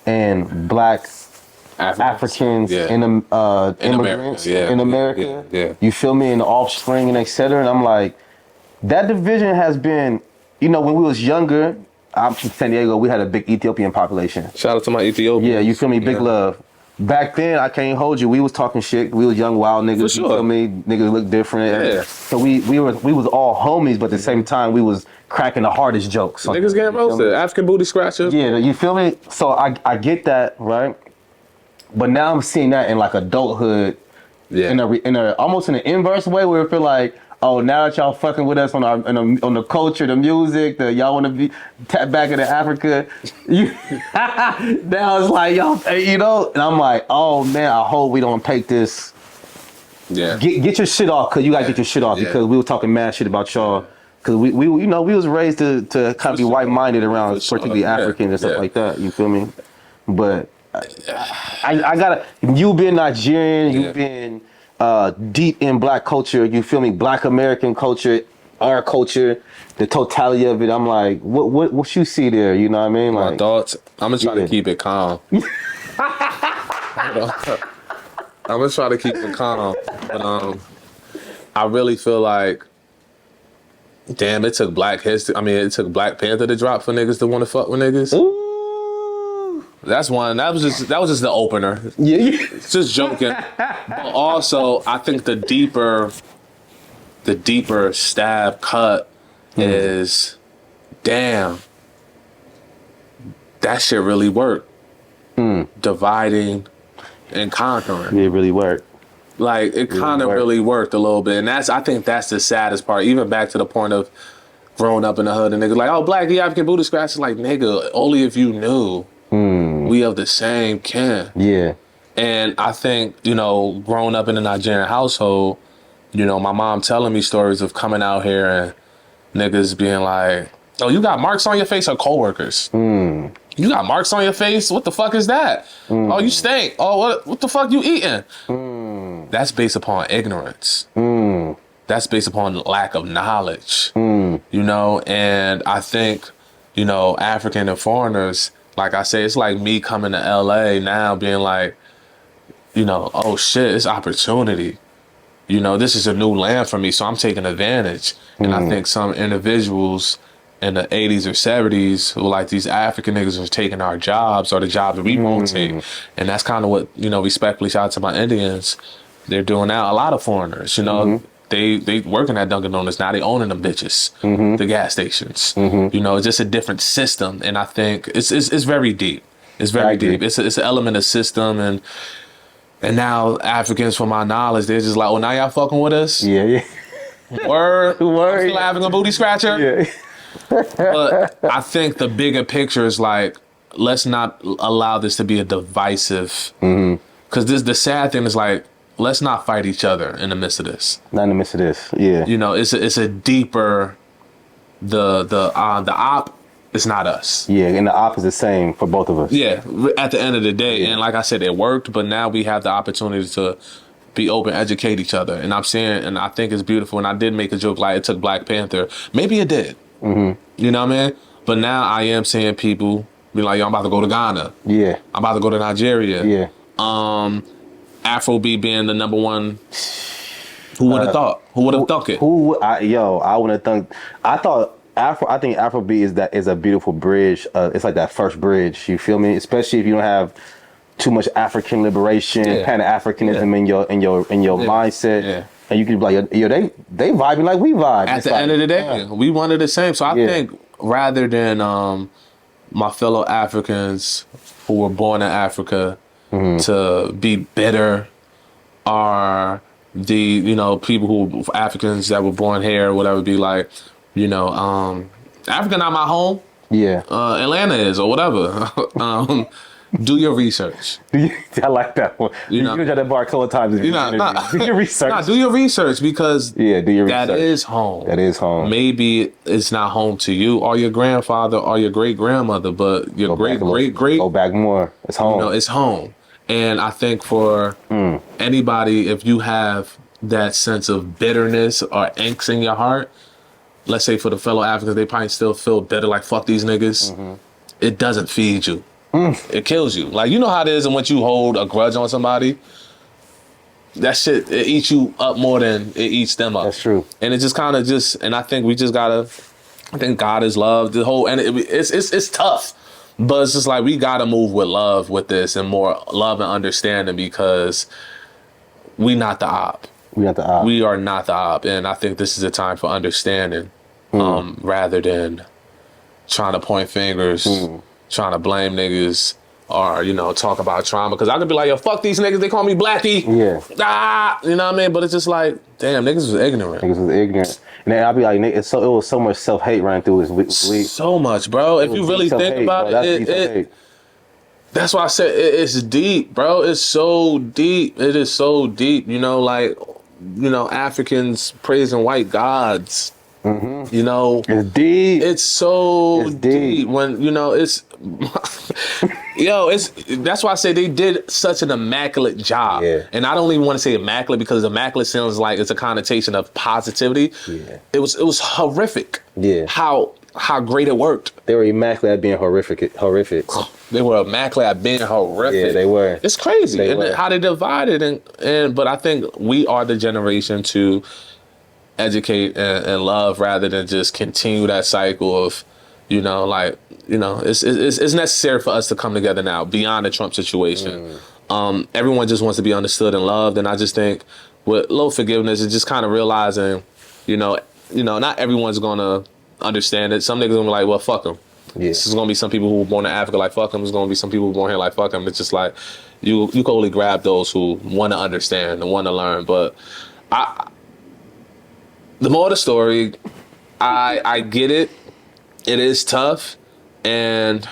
and Black Africans and immigrants in America. Yeah. You feel me? And the offspring and etc. And I'm like, that division has been, you know, when we was younger, I'm from San Diego, we had a big Ethiopian population. Shout out to my Ethiopians. Yeah, you feel me? Big love. Back then, I can't hold you. We was talking shit. We was young, wild niggas. For sure. You feel me? Niggas look different. Yeah. So we was all homies, but at the same time, we was cracking the hardest jokes. Niggas getting roasted. African booty scratchers. Yeah, you feel me? So I get that, right? But now I'm seeing that in like adulthood, in a almost in an inverse way, where it feel like, oh, now that y'all fucking with us on the culture, the music, y'all want to be tap back into Africa. Now it's like y'all, you know, and I'm like, oh man, I hope we don't take this. Yeah. Get your shit off, cause you gotta get your shit off, because we were talking mad shit about y'all. Cause we you know, we was raised to kind of be white-minded around particularly Africans and stuff like that. You feel me? But I gotta. You been Nigerian. You've been deep in Black culture. You feel me? Black American culture, our culture, the totality of it. I'm like, what you see there? You know what I mean? Like, my thoughts. I'm gonna try to keep it calm. I'm gonna try to keep it calm. But I really feel like, damn, it took Black History. I mean, it took Black Panther to drop for niggas to want to fuck with niggas. Ooh. That's one. That was just the opener. Yeah. Just joking. But also, I think the deeper stab cut is, damn, that shit really worked. Dividing and conquering. It really worked. Like, it kind of really worked a little bit. And I think that's the saddest part. Even back to the point of growing up in the hood and niggas like, oh, Black, the African booty scratch. Like, nigga, only if you knew. We of the same kin. Yeah. And I think, you know, growing up in a Nigerian household, you know, my mom telling me stories of coming out here and niggas being like, oh, you got marks on your face, or coworkers. You got marks on your face? What the fuck is that? Oh, you stink. Oh, what the fuck you eating? That's based upon ignorance. That's based upon lack of knowledge. You know, and I think, you know, African and foreigners, like I say, it's like me coming to LA now being like, you know, oh shit, it's opportunity. You know, this is a new land for me, so I'm taking advantage. And I think some individuals in the 80s or 70s who like, these African niggas are taking our jobs, or the jobs that we won't take. And that's kind of what, you know, respectfully, shout out to my Indians, they're doing now. A lot of foreigners, you know, they working at Dunkin' Donuts now. They owning them bitches, the gas stations. You know, it's just a different system, and I think it's very deep. It's very deep. It's an element of system, and now Africans, from my knowledge, they're just like, oh, now y'all fucking with us. Yeah. Word. I'm still having a booty scratcher. Yeah. But I think the bigger picture is like, let's not allow this to be a divisive. Because the sad thing is like, let's not fight each other in the midst of this. Not in the midst of this, yeah. You know, it's a deeper, the op is not us. Yeah, and the op is the same for both of us. Yeah, at the end of the day, and like I said, it worked, but now we have the opportunity to be open, educate each other. And I'm saying, and I think it's beautiful, and I did make a joke like it took Black Panther. Maybe it did. You know what I mean? But now I am seeing people be like, yo, I'm about to go to Ghana. Yeah. I'm about to go to Nigeria. Yeah. Afrobeat being the number one. Who would have thought? Who would have thunk it? I would have thunk. I think Afrobeat is a beautiful bridge. It's like that first bridge. You feel me? Especially if you don't have too much African liberation, Pan-Africanism in your mindset. Yeah. And you can be like, yo, they vibing like we vibe. At the end of the day, we wanted the same. So I think rather than my fellow Africans who were born in Africa to be bitter, or the, you know, people who Africans that were born here or whatever, be like, you know, Africa not my home. Yeah. Atlanta is, or whatever. Do your research. I like that one. You got that bar a couple of times. Do your research. Do your research, because do your research. That is home. That is home. Maybe it's not home to you or your grandfather or your great grandmother, but your great go back more. It's home. You know, it's home. And I think for anybody, if you have that sense of bitterness or angst in your heart, let's say for the fellow Africans, they probably still feel better, like, fuck these niggas. It doesn't feed you. It kills you. Like, you know how it is, and once you hold a grudge on somebody, that shit, it eats you up more than it eats them up. That's true. And it just kind of and I think we just gotta, I think God is love. The whole, and it's tough, but it's just like we gotta move with love with this and more love and understanding because we not the op. We not the op. We are not the op, and I think this is a time for understanding, rather than trying to point fingers, trying to blame niggas. Or, you know, talk about trauma. Because I could be like, yo, fuck these niggas. They call me Blackie. Yeah. Ah, you know what I mean? But it's just like, damn, niggas was ignorant. Niggas was ignorant. And then I'll be like, it was so much self-hate running through his week. So much, bro. If you really think about it, that's why I said it's deep, bro. It's so deep. It is so deep. You know, like, you know, Africans praising white gods. You know, it's deep. It's so deep. When, you know, it's yo, that's why I say they did such an immaculate job. Yeah. And I don't even want to say immaculate because immaculate sounds like it's a connotation of positivity. Yeah. It was horrific. Yeah. How great it worked. They were immaculate at being horrific. They were immaculate at being horrific. Yeah, they were. It's crazy. And how they divided but I think we are the generation to educate and love rather than just continue that cycle of, you know, like, you know, it's necessary for us to come together now beyond the Trump situation. Everyone just wants to be understood and loved, and I just think with low forgiveness and just kind of realizing, you know, not everyone's gonna understand it. Some niggas gonna be like, well, fuck them. Yeah. This is gonna be some people who were born in Africa like fuck them. There's gonna be some people who were born here like fuck them. It's just like you can only grab those who want to understand and want to learn. But the more of the story, I get it. It is tough, and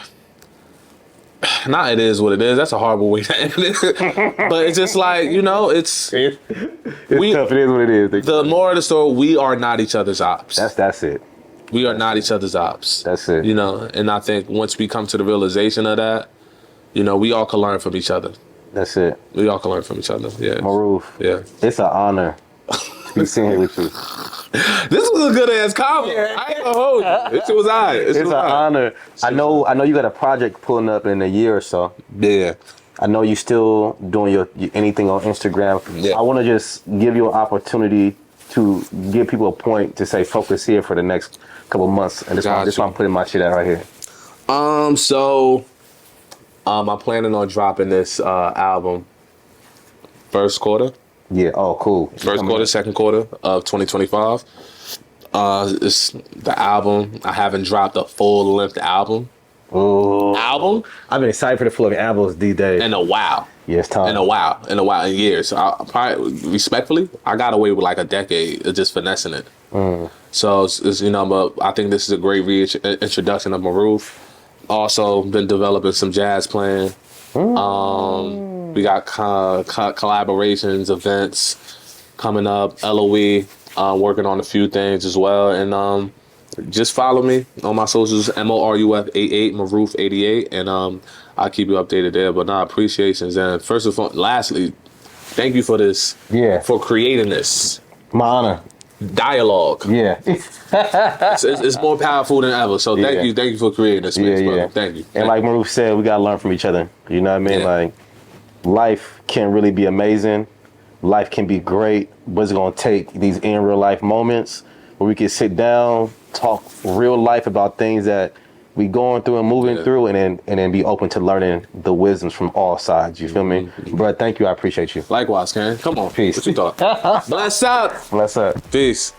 not it is what it is. That's a horrible way to end it. But it's just like, you know, it's tough. It is what it is. The more of the story, we are not each other's ops. That's it. We are not each other's ops. That's it. You know, and I think once we come to the realization of that, you know, we all can learn from each other. That's it. We all can learn from each other. Yeah. Moruf. Yeah. It's an honor to be sitting here with you. This was a good ass comment. I ain't gonna hold you. This was alright. It's an honor. I know you got a project pulling up in a year or so. Yeah. I know you still doing your anything on Instagram. Yeah. I want to just give you an opportunity to give people a point to say focus here for the next couple months. And this why I'm putting my shit out right here. So I'm planning on dropping this album first quarter. Yeah. Oh, cool. First quarter, second quarter of 2025. It's the album. I haven't dropped a full length album. Ooh. I've been excited for the full length albums these days. in a while. Yeah, it's time. In years. So I probably, respectfully, I got away with like a decade of just finessing it. So it's you know, but I think this is a great introduction of Moruf. Also been developing some jazz playing. We got collaborations, events coming up. LOE, working on a few things as well. And just follow me on my socials, MORUF88, Moruf88, and I'll keep you updated there. But appreciations. And first of all, lastly, thank you for this. Yeah. For creating this. My honor. Dialogue. Yeah. it's more powerful than ever. So thank you for creating this space, brother. Thank you. And like Moruf said, we gotta learn from each other. You know what I mean? Yeah. Like, life can really be amazing. Life can be great, but it's gonna take these in real life moments where we can sit down, talk real life about things that we going through and moving through, and then be open to learning the wisdoms from all sides. You feel me? Bro, thank you. I appreciate you. Likewise, Ken. Come on. Peace. What you thought? Bless up. Bless up. Peace.